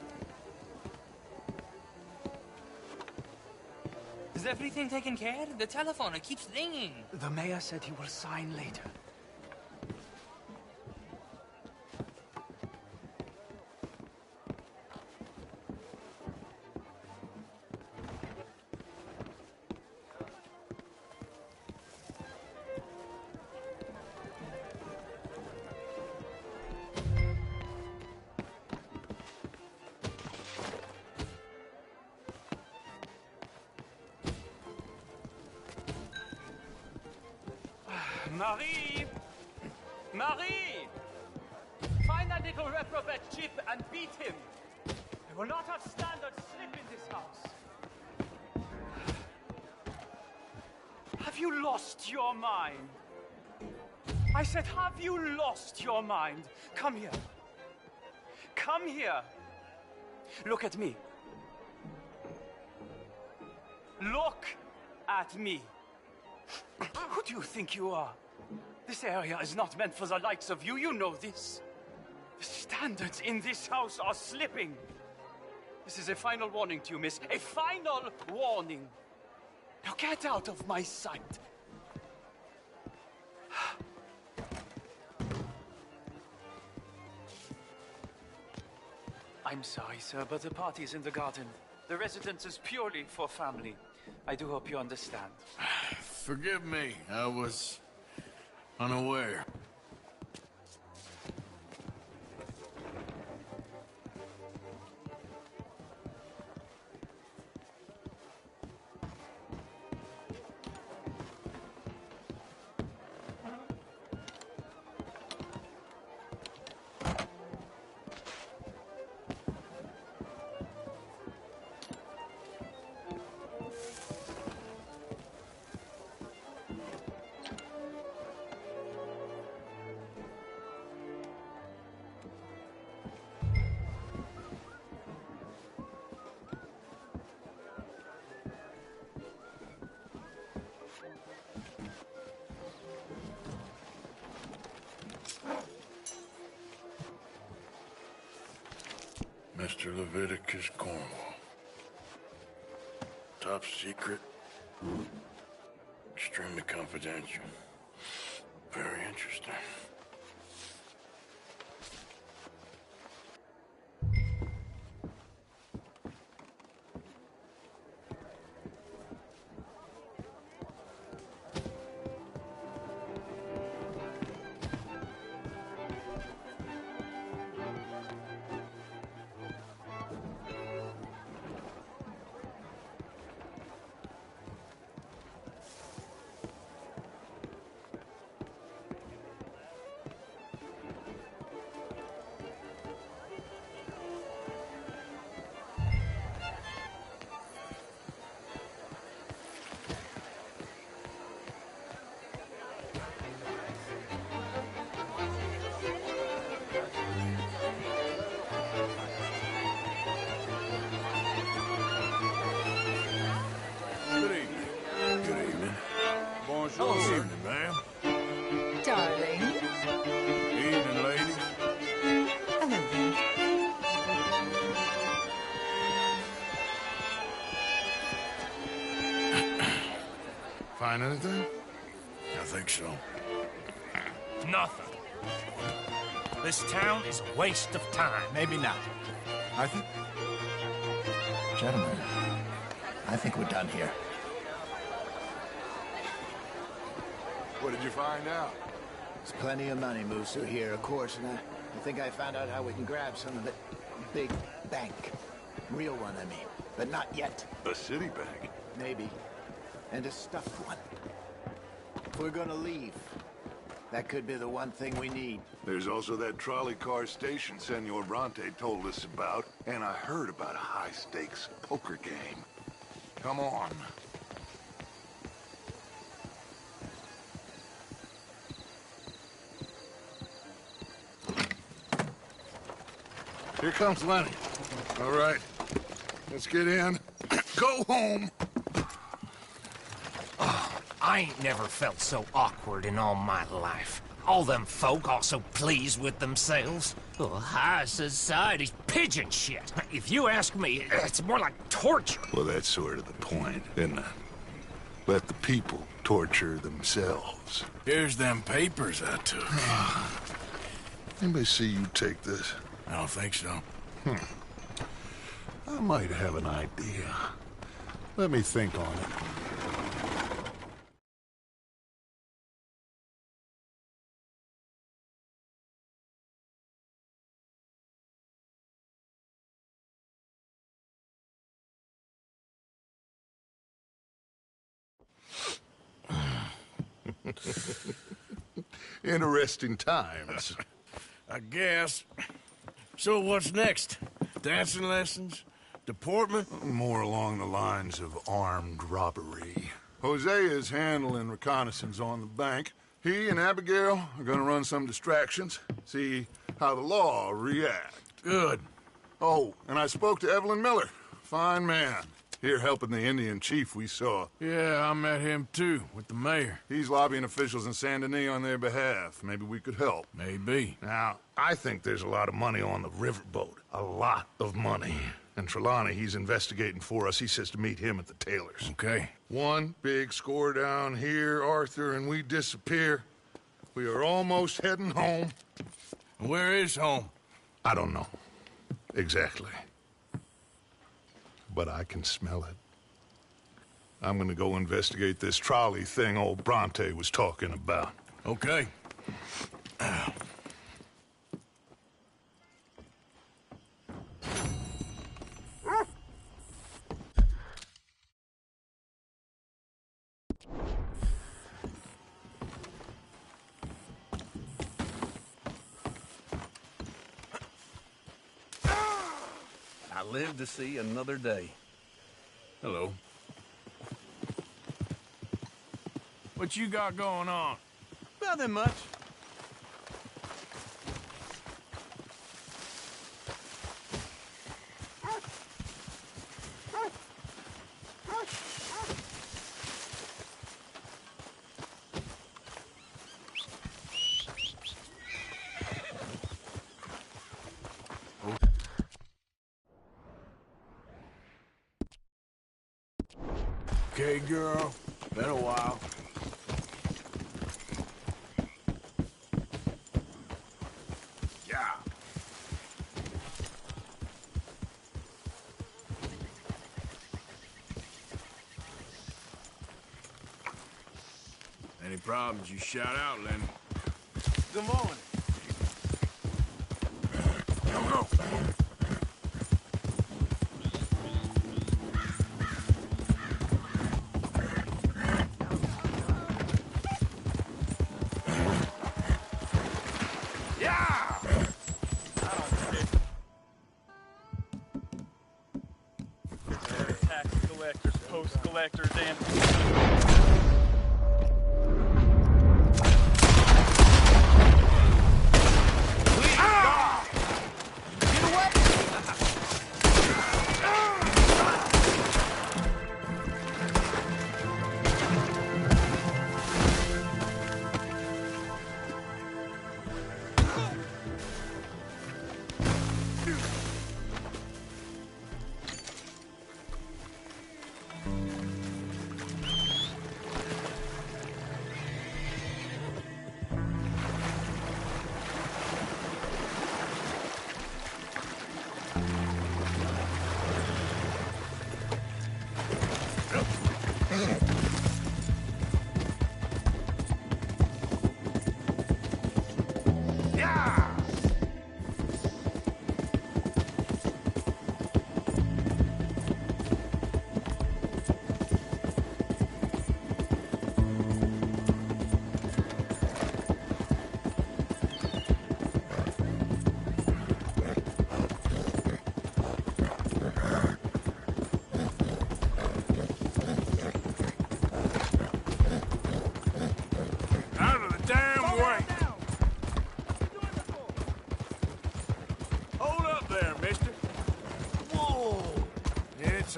Is everything taken care of? The telephone, it keeps ringing. The mayor said he will sign later. Marie! Marie! Find that little reprobate Chip and beat him. I will not have standards slip in this house. Have you lost your mind? I said, have you lost your mind? Come here. Come here. Look at me. Look at me. Who do you think you are? This area is not meant for the likes of you. You know this. The standards in this house are slipping. This is a final warning to you, miss. A final warning. Now get out of my sight. I'm sorry, sir, but the party's in the garden. The residence is purely for family. I do hope you understand. Forgive me. I was unaware. Mr. Leviticus Cornwall. Top secret. Extremely confidential. Very interesting. find anything? I think so. Nothing. This town is a waste of time. Maybe not. I think... Gentlemen, I think we're done here. What did you find out? There's plenty of money moves through here, of course, and I think I found out how we can grab some of it. Big bank. Real one, I mean. But not yet. A city bank? Maybe. And a stuffed one. If we're gonna leave, that could be the one thing we need. There's also that trolley car station Senor Bronte told us about, and I heard about a high-stakes poker game. Come on. Here comes Lenny. All right, let's get in. Go home. I ain't never felt so awkward in all my life. All them folk all so pleased with themselves. Oh, high society's pigeon shit. If you ask me, it's more like torture. Well, that's sort of the point, isn't it? Let the people torture themselves. Here's them papers I took. Anybody see you take this? I don't think so. I might have an idea. Let me think on it. Interesting times. I guess. So what's next? Dancing lessons? Deportment? More along the lines of armed robbery. Hosea is handling reconnaissance on the bank. He and Abigail are gonna run some distractions, see how the law react. Good. Oh, and I spoke to Evelyn Miller. Fine man. Here helping the Indian chief we saw. Yeah, I met him too, with the mayor. He's lobbying officials in Saint Denis on their behalf. Maybe we could help. Maybe. Now, I think there's a lot of money on the riverboat. A lot of money. And Trelawney, he's investigating for us. He says to meet him at the Taylor's. Okay. One big score down here, Arthur, and we disappear. We are almost heading home. Where is home? I don't know. Exactly. But I can smell it. I'm gonna go investigate this trolley thing old Bronte was talking about. Okay. I live to see another day. Hello. What you got going on? Nothing much. Okay, girl. Been a while. Yeah. Any problems, you shout out, Lenny. Good morning. Go. Tax collectors, post collectors, and...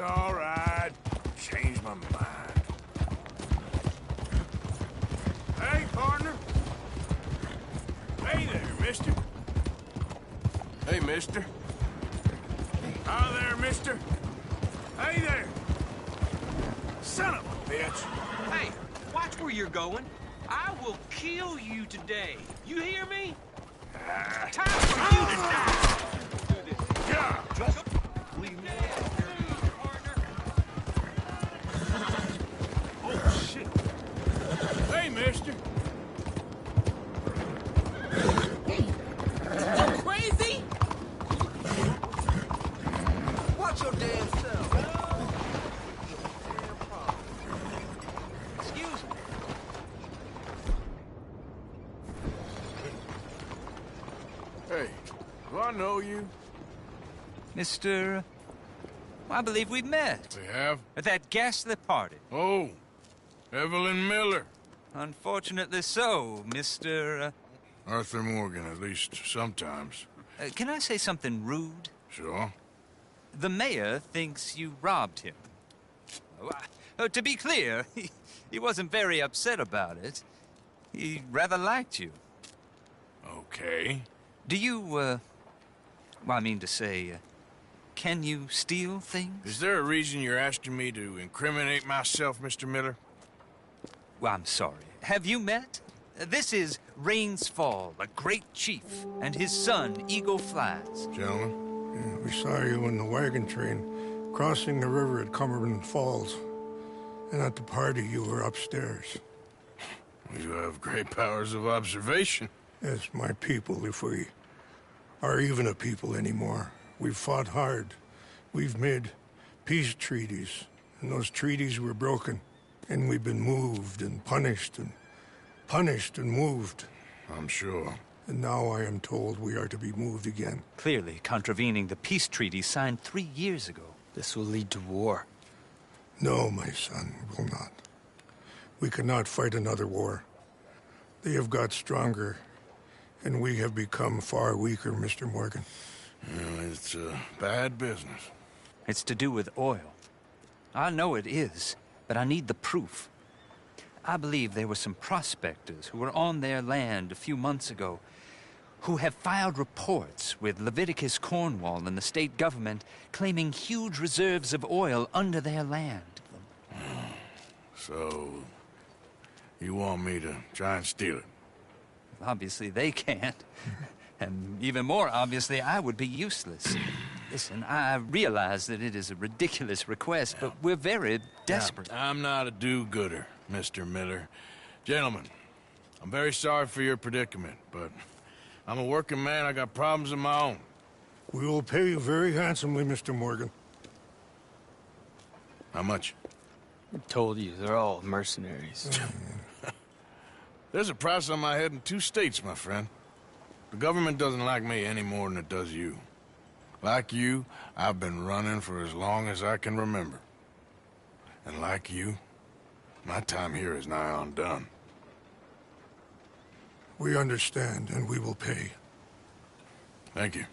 all right. Changed my mind. Hey, partner. Hey there, mister. Hey, mister. Hi there, mister. Hey there. Son of a bitch. Hey, watch where you're going. I will kill you today. You hear me? Time for you to die. Yeah. Just leave me Oh, shit. Hey, mister. You crazy? Watch your damn self. Excuse me. Hey, do I know you? Mr. I believe we've met. We have? At that ghastly party. Oh, Evelyn Miller. Unfortunately so, Mr. Arthur Morgan, at least sometimes. Can I say something rude? Sure. The mayor thinks you robbed him. To be clear, he wasn't very upset about it. He rather liked you. Okay. Do you, well, I mean to say, can you steal things? Is there a reason you're asking me to incriminate myself, Mr. Miller? Well, I'm sorry. Have you met? This is Rains Fall, a great chief, and his son, Eagle Flies. Gentlemen? Yeah, we saw you in the wagon train crossing the river at Cumberland Falls. And at the party, you were upstairs. You have great powers of observation. Yes, my people, if we are even a people anymore. We've fought hard. We've made peace treaties, and those treaties were broken. And we've been moved and punished and moved. I'm sure. And now I am told we are to be moved again. Clearly contravening the peace treaty signed 3 years ago. This will lead to war. No, my son, will not. We cannot fight another war. They have got stronger, and we have become far weaker, Mr. Morgan. Well, it's bad business. It's to do with oil. I know it is, but I need the proof. I believe there were some prospectors who were on their land a few months ago who have filed reports with Leviticus Cornwall and the state government claiming huge reserves of oil under their land. So, you want me to try and steal it? Obviously they can't. And even more obviously, I would be useless. Listen, I realize that it is a ridiculous request, but we're very desperate. Now, I'm not a do-gooder, Mr. Miller. Gentlemen, I'm very sorry for your predicament, but I'm a working man. I got problems of my own. We will pay you very handsomely, Mr. Morgan. How much? I told you, they're all mercenaries. There's a price on my head in 2 states, my friend. The government doesn't like me any more than it does you. Like you, I've been running for as long as I can remember. And like you, my time here is nigh on done. We understand, and we will pay. Thank you.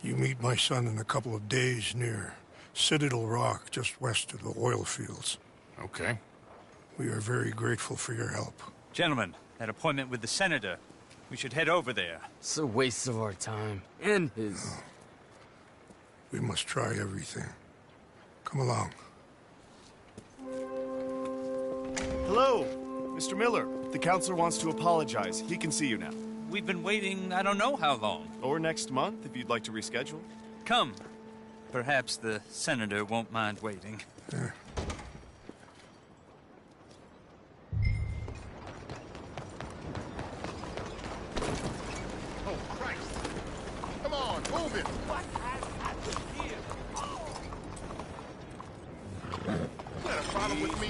You meet my son in a couple of days near Citadel Rock, just west of the oil fields. Okay. We are very grateful for your help. Gentlemen, that appointment with the senator. We should head over there. It's a waste of our time. And his. We must try everything. Come along. Hello, Mr. Miller. The counselor wants to apologize. He can see you now. We've been waiting I don't know how long. Or next month, if you'd like to reschedule. Come. Perhaps the senator won't mind waiting. Oh, Christ! Come on, move it! What has happened here? You got a problem with me?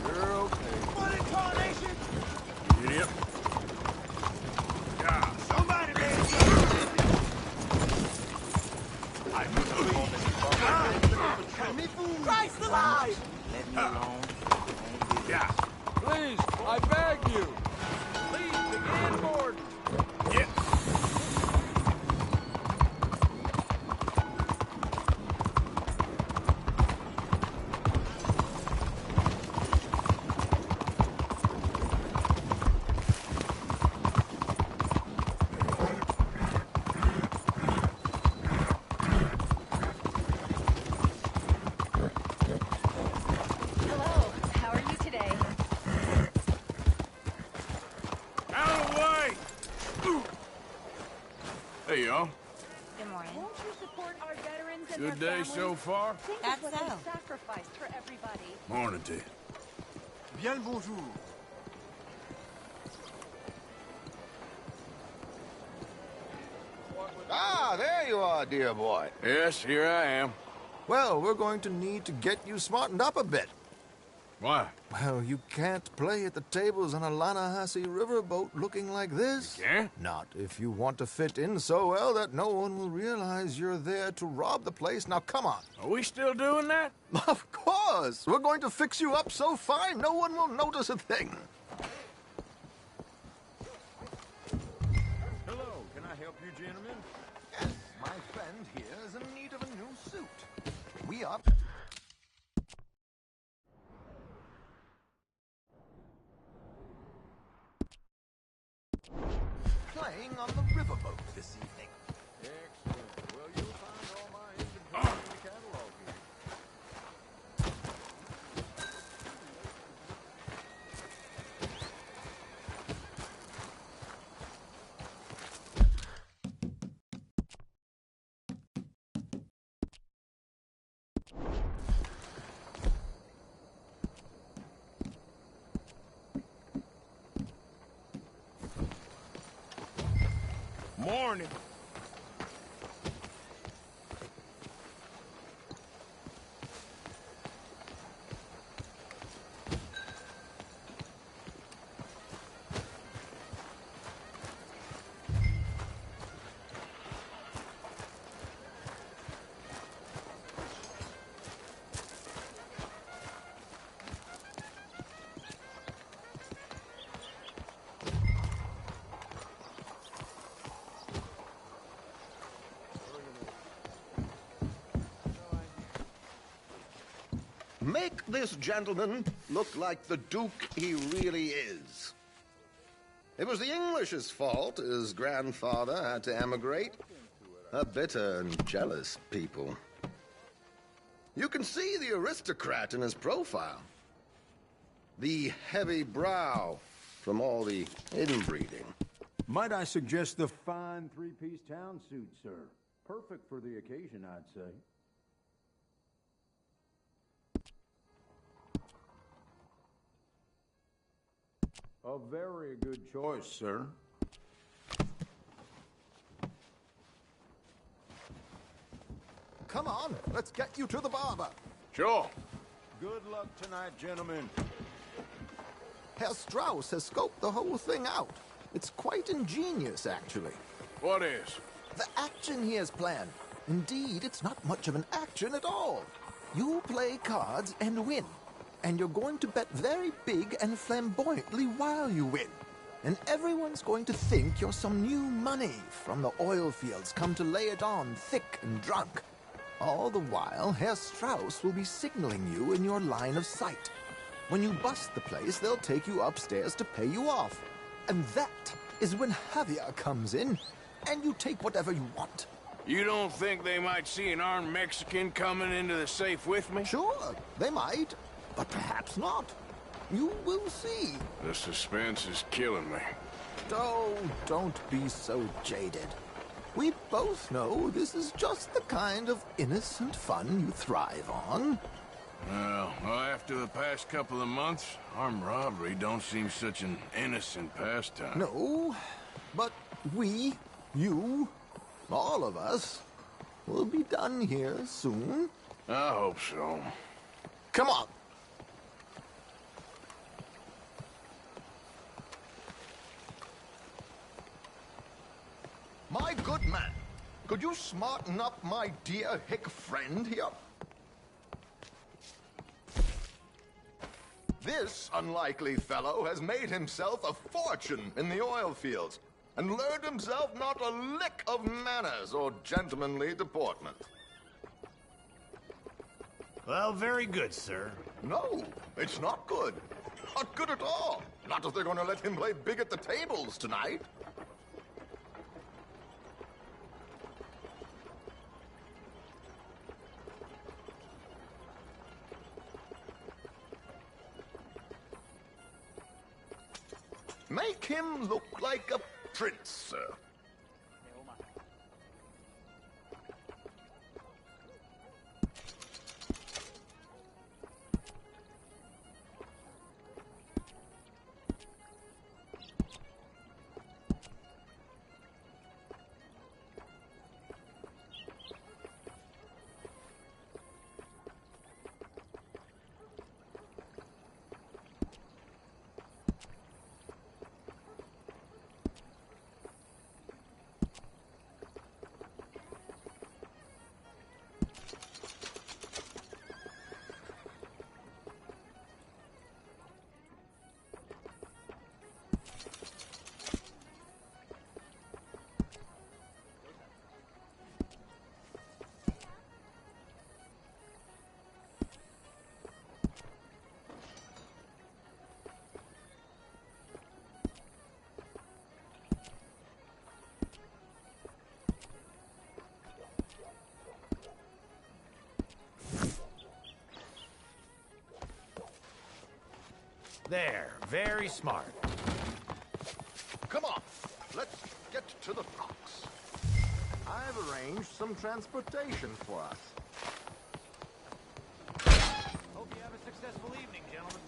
You're okay. What in tarnation? Idiot. Yeah, somebody made Christ alive! Let me alone. Yeah. Please, I beg you. Please begin board. Yeah. Good day so far? That's so. Sacrificed for everybody. Morning to you. Bien le bonjour. Ah, there you are, dear boy. Yes, here I am. Well, we're going to need to get you smartened up a bit. Why? Well, you can't play at the tables on a Lannahechee riverboat looking like this. You can't? Not if you want to fit in so well that no one will realize you're there to rob the place. Now, come on. Are we still doing that? Of course. We're going to fix you up so fine no one will notice a thing. Hello, can I help you, gentlemen? Yes, my friend here is in need of a new suit. We are... playing on the riverboat this evening. Excellent. Well, you'll find all my inventory in the catalog here. Morning. Make this gentleman look like the Duke he really is. It was the English's fault his grandfather had to emigrate. A bitter and jealous people. You can see the aristocrat in his profile. The heavy brow from all the inbreeding. Might I suggest the fine three-piece town suit, sir? Perfect for the occasion, I'd say. A very good choice, sir. Come on, let's get you to the barber. Sure. Good luck tonight, gentlemen. Herr Strauss has scoped the whole thing out. It's quite ingenious, actually. What is? The action he has planned. Indeed, it's not much of an action at all. You play cards and win. And you're going to bet very big and flamboyantly while you win. And everyone's going to think you're some new money from the oil fields come to lay it on thick and drunk. All the while, Herr Strauss will be signaling you in your line of sight. When you bust the place, they'll take you upstairs to pay you off. And that is when Javier comes in, and you take whatever you want. You don't think they might see an armed Mexican coming into the safe with me? Sure, they might. But perhaps not. You will see. The suspense is killing me. Oh, don't be so jaded. We both know this is just the kind of innocent fun you thrive on. Well, after the past couple of months, armed robbery don't seem such an innocent pastime. No, but we, you, all of us, will be done here soon. I hope so. Come on. My good man, could you smarten up my dear hick friend here? This unlikely fellow has made himself a fortune in the oil fields and learned himself not a lick of manners or gentlemanly deportment. Well, very good, sir. No, it's not good. Not good at all. Not if they're going to let him play big at the tables tonight. Make him look like a prince, sir. There, very smart. Come on, let's get to the docks. I've arranged some transportation for us. Hope you have a successful evening, gentlemen.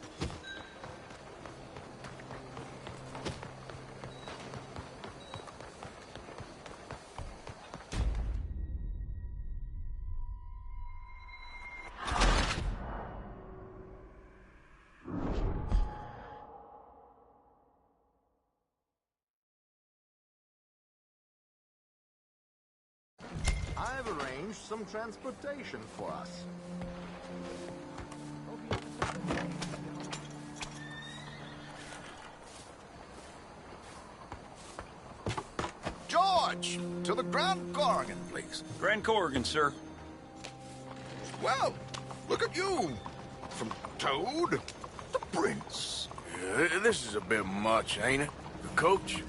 I've arranged some transportation for us. George, to the Grand Corrigan, please. Grand Corrigan, sir. Well, look at you. From Toad to Prince. Yeah, this is a bit much, ain't it? The coach?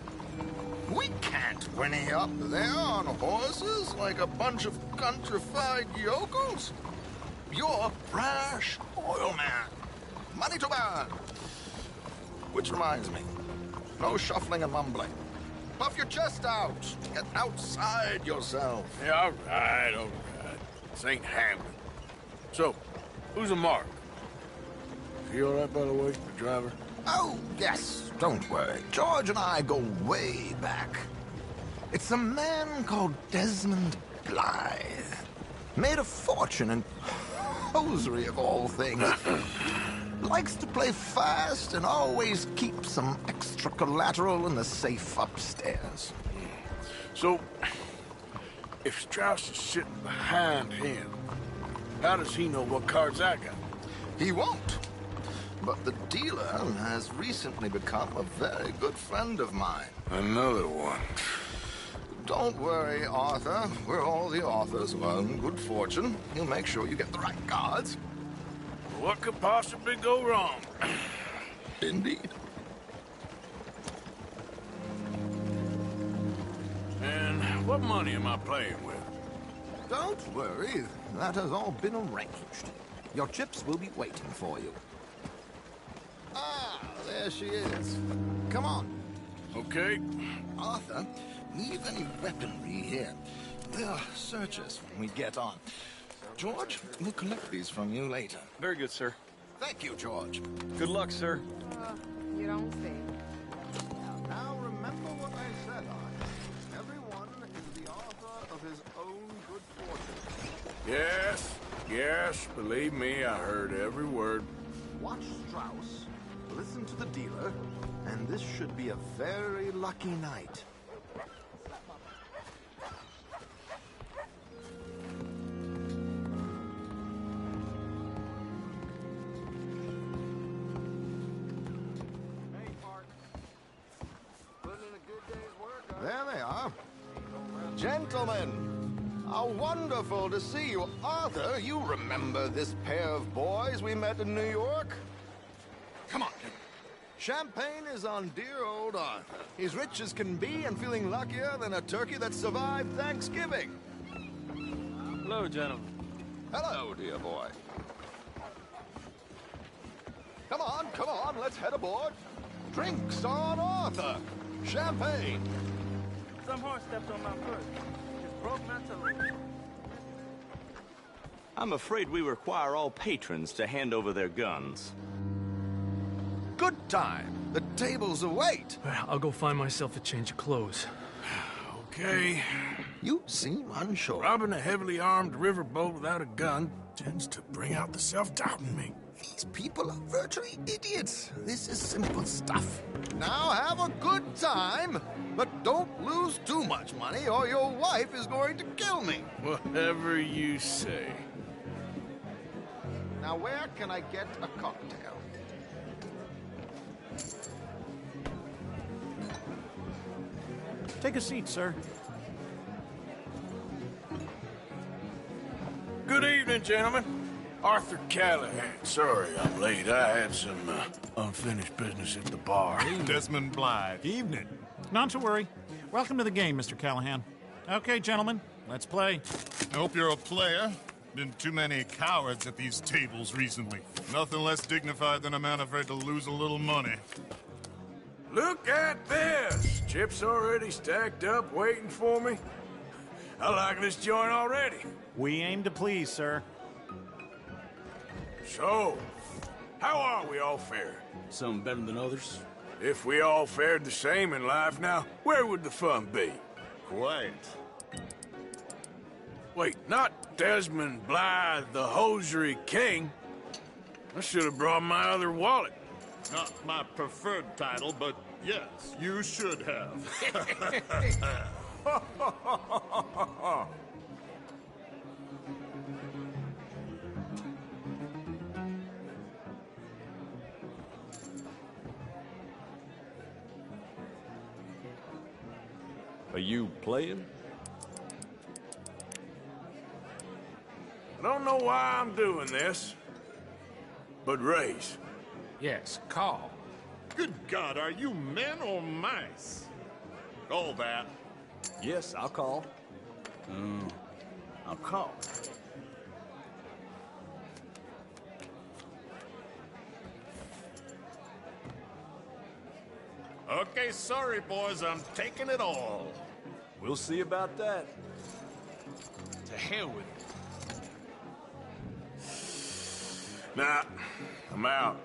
We can't whinny up there on horses like a bunch of countrified yokels. You're brash oil man. Money to burn. Which reminds me, no shuffling and mumbling. Puff your chest out. Get outside yourself. Yeah, all right. This ain't Hamlet. So, who's a Mark? Is he all right, by the way, the driver? Oh, yes. Don't worry. George and I go way back. It's a man called Desmond Blythe. Made a fortune in hosiery of all things. Likes to play fast and always keep some extra collateral in the safe upstairs. So, if Strauss is sitting behind him, how does he know what cards I got? He won't. But the dealer has recently become a very good friend of mine. Another one. Don't worry, Arthur. We're all the authors of our own good fortune. He'll make sure you get the right cards. What could possibly go wrong? Indeed. And what money am I playing with? Don't worry. That has all been arranged. Your chips will be waiting for you. Ah, there she is. Come on. Okay. Arthur, leave any weaponry here. They'll search us when we get on. George, we'll collect these from you later. Very good, sir. Thank you, George. Good luck, sir. You don't say. Now remember what I said, Arthur. Everyone is the author of his own good fortune. Yes, believe me, I heard every word. Watch Strauss, listen to the dealer, and this should be a very lucky night. There they are. Gentlemen, how wonderful to see you. Arthur, you remember this pair of boys we met in New York? Come on. Champagne is on dear old Arthur. He's rich as can be and feeling luckier than a turkey that survived Thanksgiving. Hello, gentlemen. Hello, dear boy. Come on, let's head aboard. Drinks on Arthur. Champagne. Some horse stepped on my foot. It broke my toe. I'm afraid we require all patrons to hand over their guns. Good time. The tables await. I'll go find myself a change of clothes. Okay. You seem unsure. Robbing a heavily armed riverboat without a gun tends to bring out the self-doubt in me. These people are virtually idiots. This is simple stuff. Now have a good time, but don't lose too much money or your wife is going to kill me. Whatever you say. Now where can I get a cocktail? Take a seat, sir. Good evening, gentlemen. Arthur Callahan. Sorry I'm late. I had some unfinished business at the bar. Desmond Blythe. Evening. Not to worry. Welcome to the game, Mr. Callahan. Okay, gentlemen, let's play. I hope you're a player. Been too many cowards at these tables recently. Nothing less dignified than a man afraid to lose a little money. Look at this! Chips already stacked up, waiting for me. I like this joint already. We aim to please, sir. So, how are we all faring? Some better than others. If we all fared the same in life now, where would the fun be? Quite. Wait, not Desmond Blythe, the hosiery king. I should have brought my other wallet. Not my preferred title, but yes, you should have. Are you playing? I don't know why I'm doing this, but raise. Yes, call. Good God, are you men or mice? All that. Yes, I'll call. I'll call. Okay, sorry, boys, I'm taking it all. We'll see about that. To hell with it. Nah, I'm out.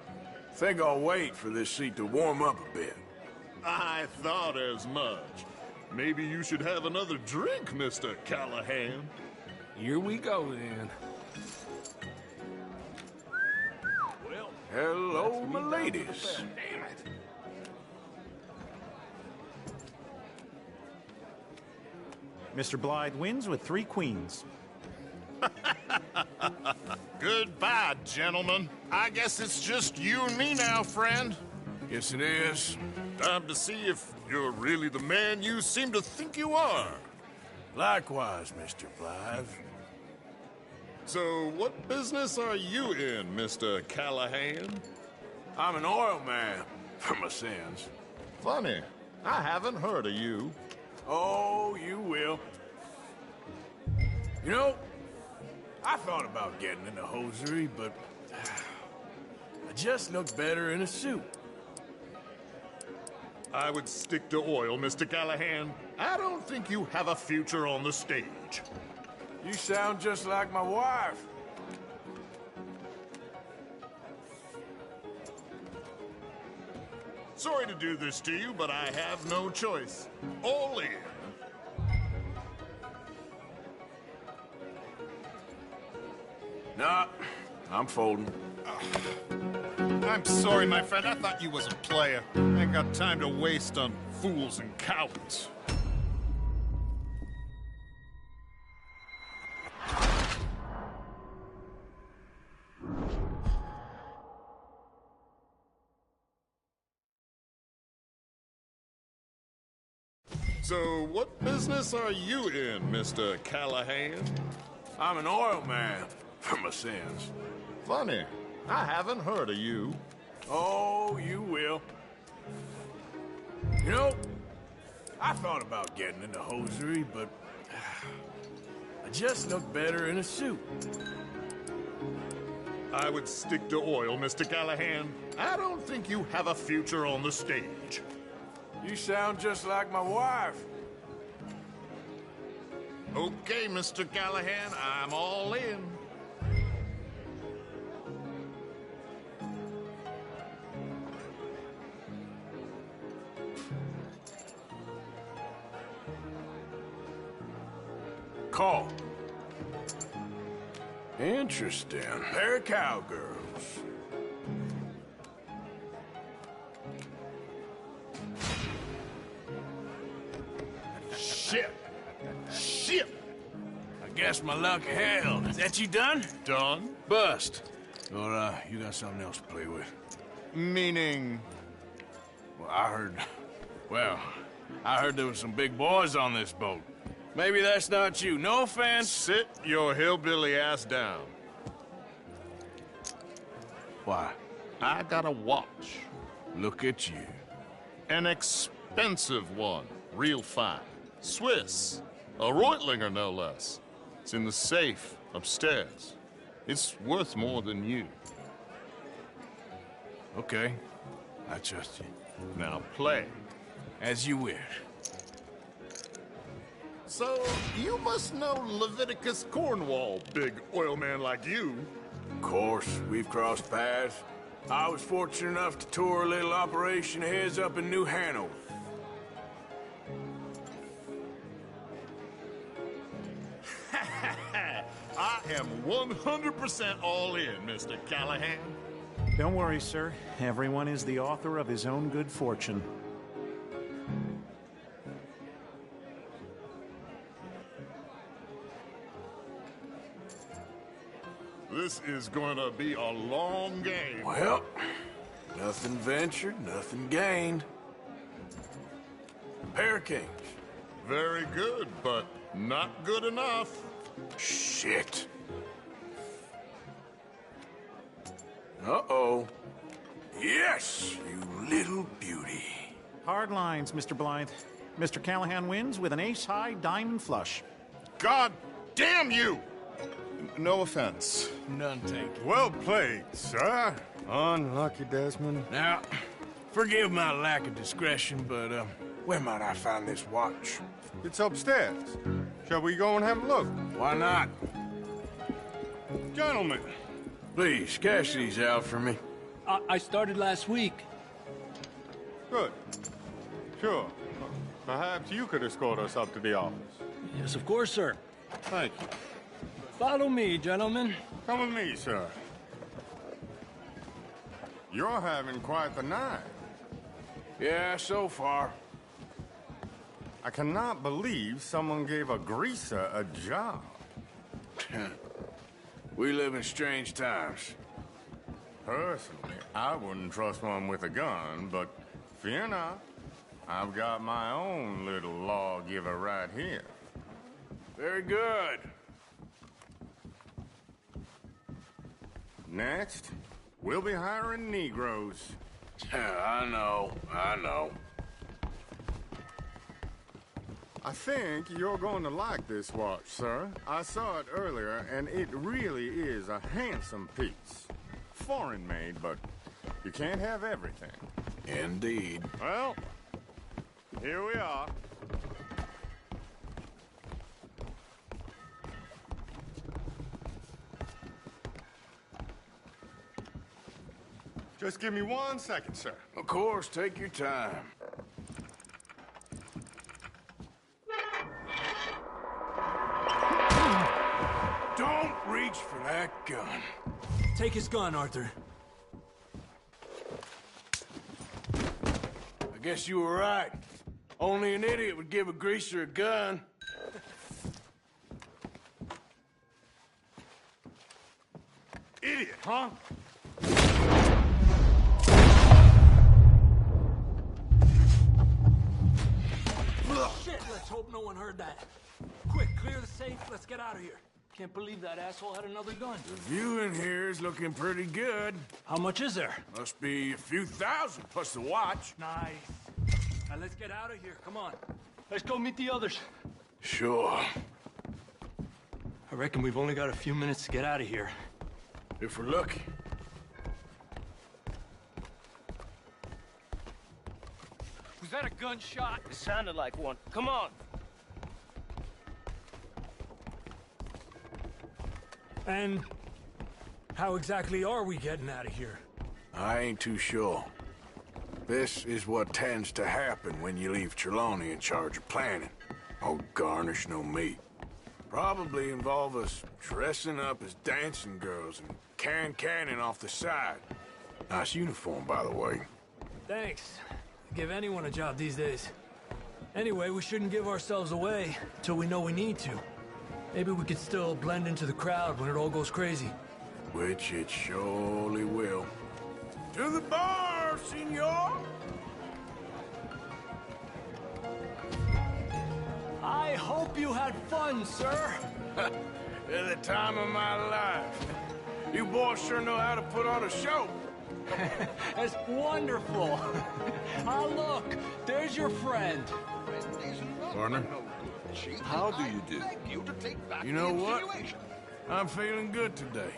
Think I'll wait for this seat to warm up a bit. I thought as much. Maybe you should have another drink, Mr. Callahan. Here we go, then. Well, hello, my ladies. Damn it. Mr. Blythe wins with 3 queens. Goodbye, gentlemen. I guess it's just you and me now, friend. Yes, it is. Time to see if you're really the man you seem to think you are. Likewise, Mr. Blythe. So, what business are you in, Mr. Callahan? I'm an oil man, for my sins. Funny. I haven't heard of you. Oh, you will. You know, I thought about getting into hosiery, but I just look better in a suit. I would stick to oil, Mr. Callahan. I don't think you have a future on the stage. You sound just like my wife. Sorry to do this to you, but I have no choice. All in. Nah, I'm folding. I'm sorry, my friend. I thought you was a player. Ain't got time to waste on fools and cowards. So, what business are you in, Mr. Callahan? I'm an oil man, for my sins. Funny. I haven't heard of you. Oh, you will. You know, I thought about getting into hosiery, but I just look better in a suit. I would stick to oil, Mr. Callahan. I don't think you have a future on the stage. You sound just like my wife. Okay, Mr. Callahan, I'm all in. Call. Interesting. Pair of cowgirls. Shit! Shit! I guess my luck held. Is that you done? Done? Bust. Or, you got something else to play with? Meaning? Well, I heard there was some big boys on this boat. Maybe that's not you. No offense. Sit your hillbilly ass down. Why? I got a watch. Look at you. An expensive one. Real fine. Swiss. A Reutlinger, no less. It's in the safe Upstairs. It's worth more than you. Okay. I trust you. Now play. As you wish. So, you must know Leviticus Cornwall, big oil man like you. Of course, we've crossed paths. I was fortunate enough to tour a little operation of his up in New Hanover. I am 100% all in, Mr. Callahan. Don't worry, sir. Everyone is the author of his own good fortune. This is going to be a long game. Well, nothing ventured, nothing gained. Pair of kings. Very good, but not good enough. Shit. Uh-oh. Yes, you little beauty. Hard lines, Mr. Blythe. Mr. Callahan wins with an ace-high diamond flush. God damn you! No offense. None taken. Well played, sir. Unlucky, Desmond. Now, forgive my lack of discretion, but, where might I find this watch? It's upstairs. Shall we go and have a look? Why not? Gentlemen. Please, cash these out for me. I started last week. Good. Sure. Perhaps you could escort us up to the office. Yes, of course, sir. Thank you. Follow me, gentlemen. Come with me, sir. You're having quite the night. Yeah, so far. I cannot believe someone gave a greaser a job. We live in strange times. Personally, I wouldn't trust one with a gun, but fear not. I've got my own little lawgiver right here. Very good. Next, we'll be hiring Negroes. I know. I think you're going to like this watch, sir. I saw it earlier, and it really is a handsome piece. Foreign made, but you can't have everything. Indeed. Well, here we are. Just give me 1 second, sir. Of course, take your time. Don't reach for that gun. Take his gun, Arthur. I guess you were right. Only an idiot would give a greaser a gun. Idiot, huh? Shit, let's hope no one heard that. Quick, clear the safe, let's get out of here. Can't believe that asshole had another gun. The view in here is looking pretty good. How much is there? Must be a few thousand plus the watch. Nice. Now let's get out of here, come on. Let's go meet the others. Sure. I reckon we've only got a few minutes to get out of here. If we're lucky. Was that a gunshot? It sounded like one. Come on. And how exactly are we getting out of here? I ain't too sure. This is what tends to happen when you leave Trelawney in charge of planning. Oh, garnish no meat. Probably involve us dressing up as dancing girls and carrying cannon off the side. Nice uniform, by the way. Thanks. Give anyone a job these days. Anyway, we shouldn't give ourselves away till we know we need to. Maybe we could still blend into the crowd when it all goes crazy. Which it surely will. To the bar, senor! I hope you had fun, sir. At the time of my life. You boys sure know how to put on a show. That's wonderful. Ah, look, there's your friend. Partner, how do you do? You know what? I'm feeling good today.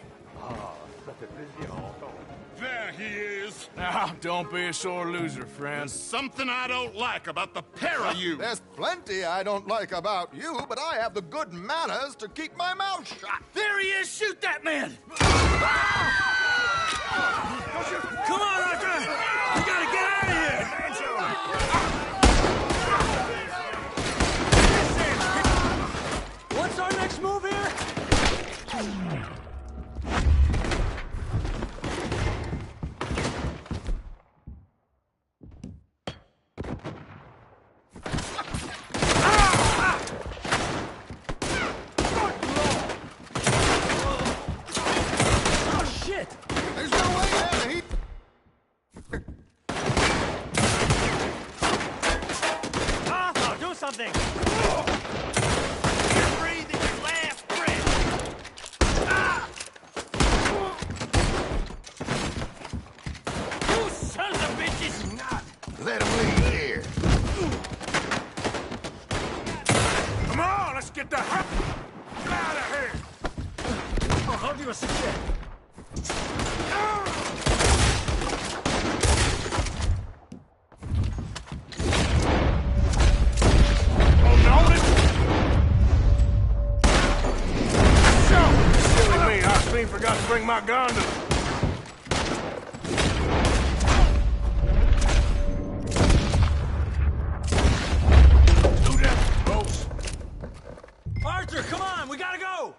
There he is. Now, don't be a sore loser, friend. There's something I don't like about the pair of you. There's plenty I don't like about you, but I have the good manners to keep my mouth shut. There he is! Shoot that man! Come on, Arthur! We gotta get out of here! What's our next move here? Something! You're breathing your last breath! You sons of bitches! Let him leave here. Come on, let's get the heck out of here! I'll hold you a second. Forgot to bring my gondola. Do that, folks. Arthur, come on, we gotta go!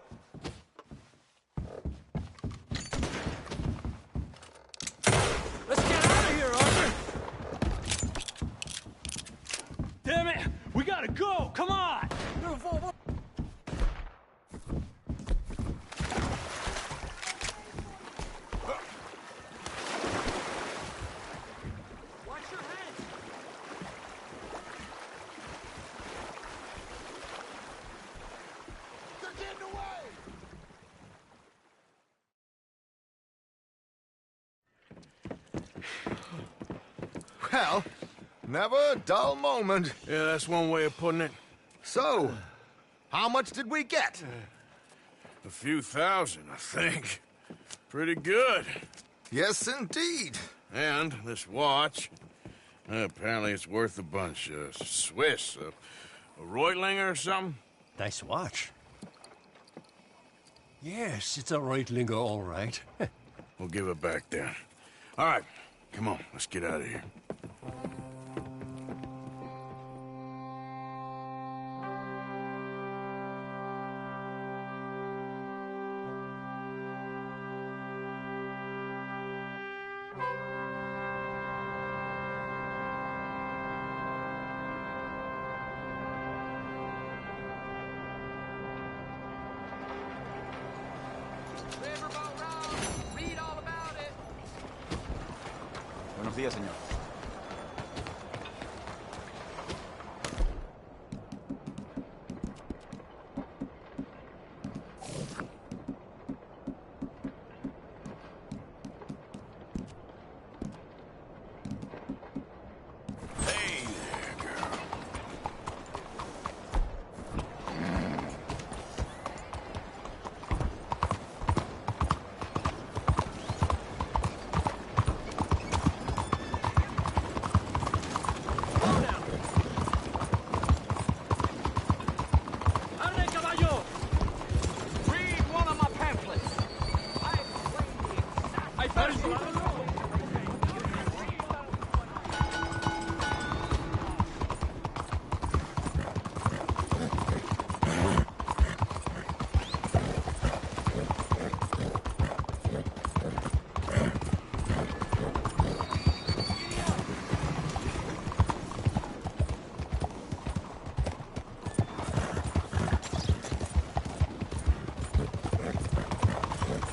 Let's get out of here, Arthur! Damn it! We gotta go! Come on! Well, never a dull moment. Yeah, that's one way of putting it. So, how much did we get? A few thousand, I think. Pretty good. Yes, indeed. And this watch, apparently it's worth a bunch. Swiss, a Reutlinger or something? Nice watch. Yes, it's a Reutlinger, all right. We'll give it back then. All right, come on, let's get out of here. Buenos días, señor.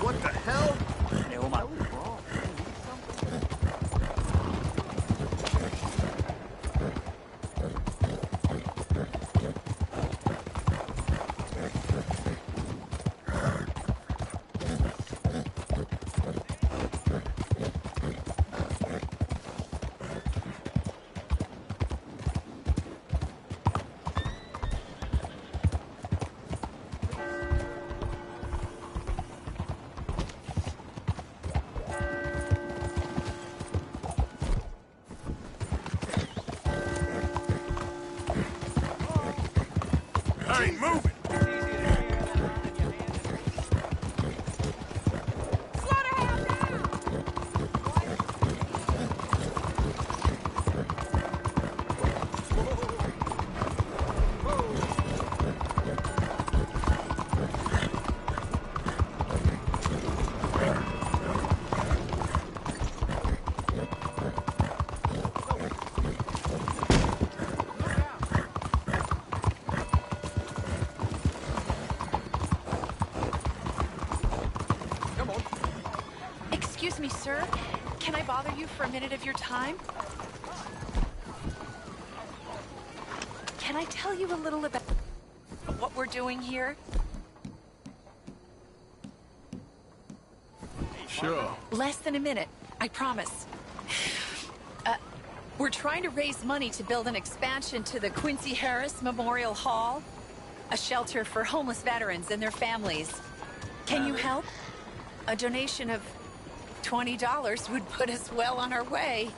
What the hell? I ain't moving. Excuse me, sir. Can I bother you for a minute of your time? Can I tell you a little about what we're doing here? Sure. Less than a minute, I promise. We're trying to raise money to build an expansion to the Quincy Harris Memorial Hall, a shelter for homeless veterans and their families. Can you help? A donation of $20 would put us well on our way.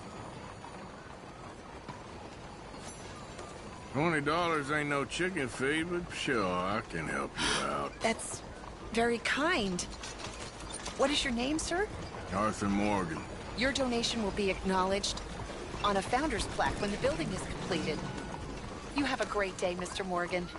$20 ain't no chicken feed, but sure, I can help you out. That's very kind. What is your name, sir? Arthur Morgan. Your donation will be acknowledged on a founder's plaque when the building is completed. You have a great day, Mr. Morgan.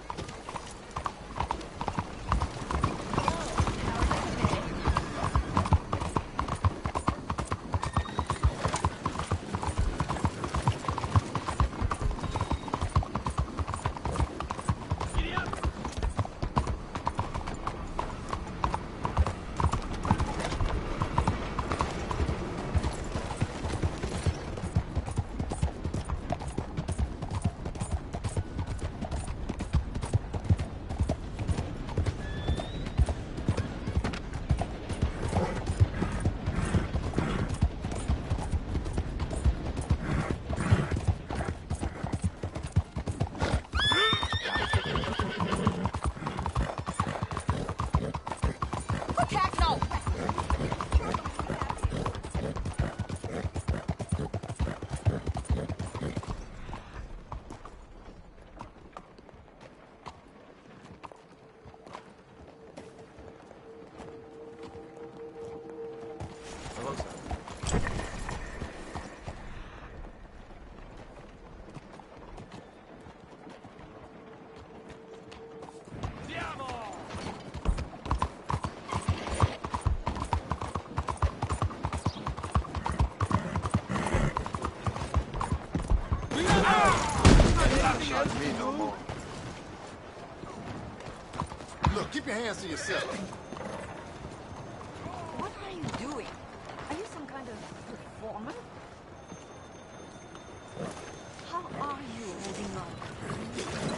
Me no more. Look, keep your hands to yourself. What are you doing? Are you some kind of performer? How are you holding up?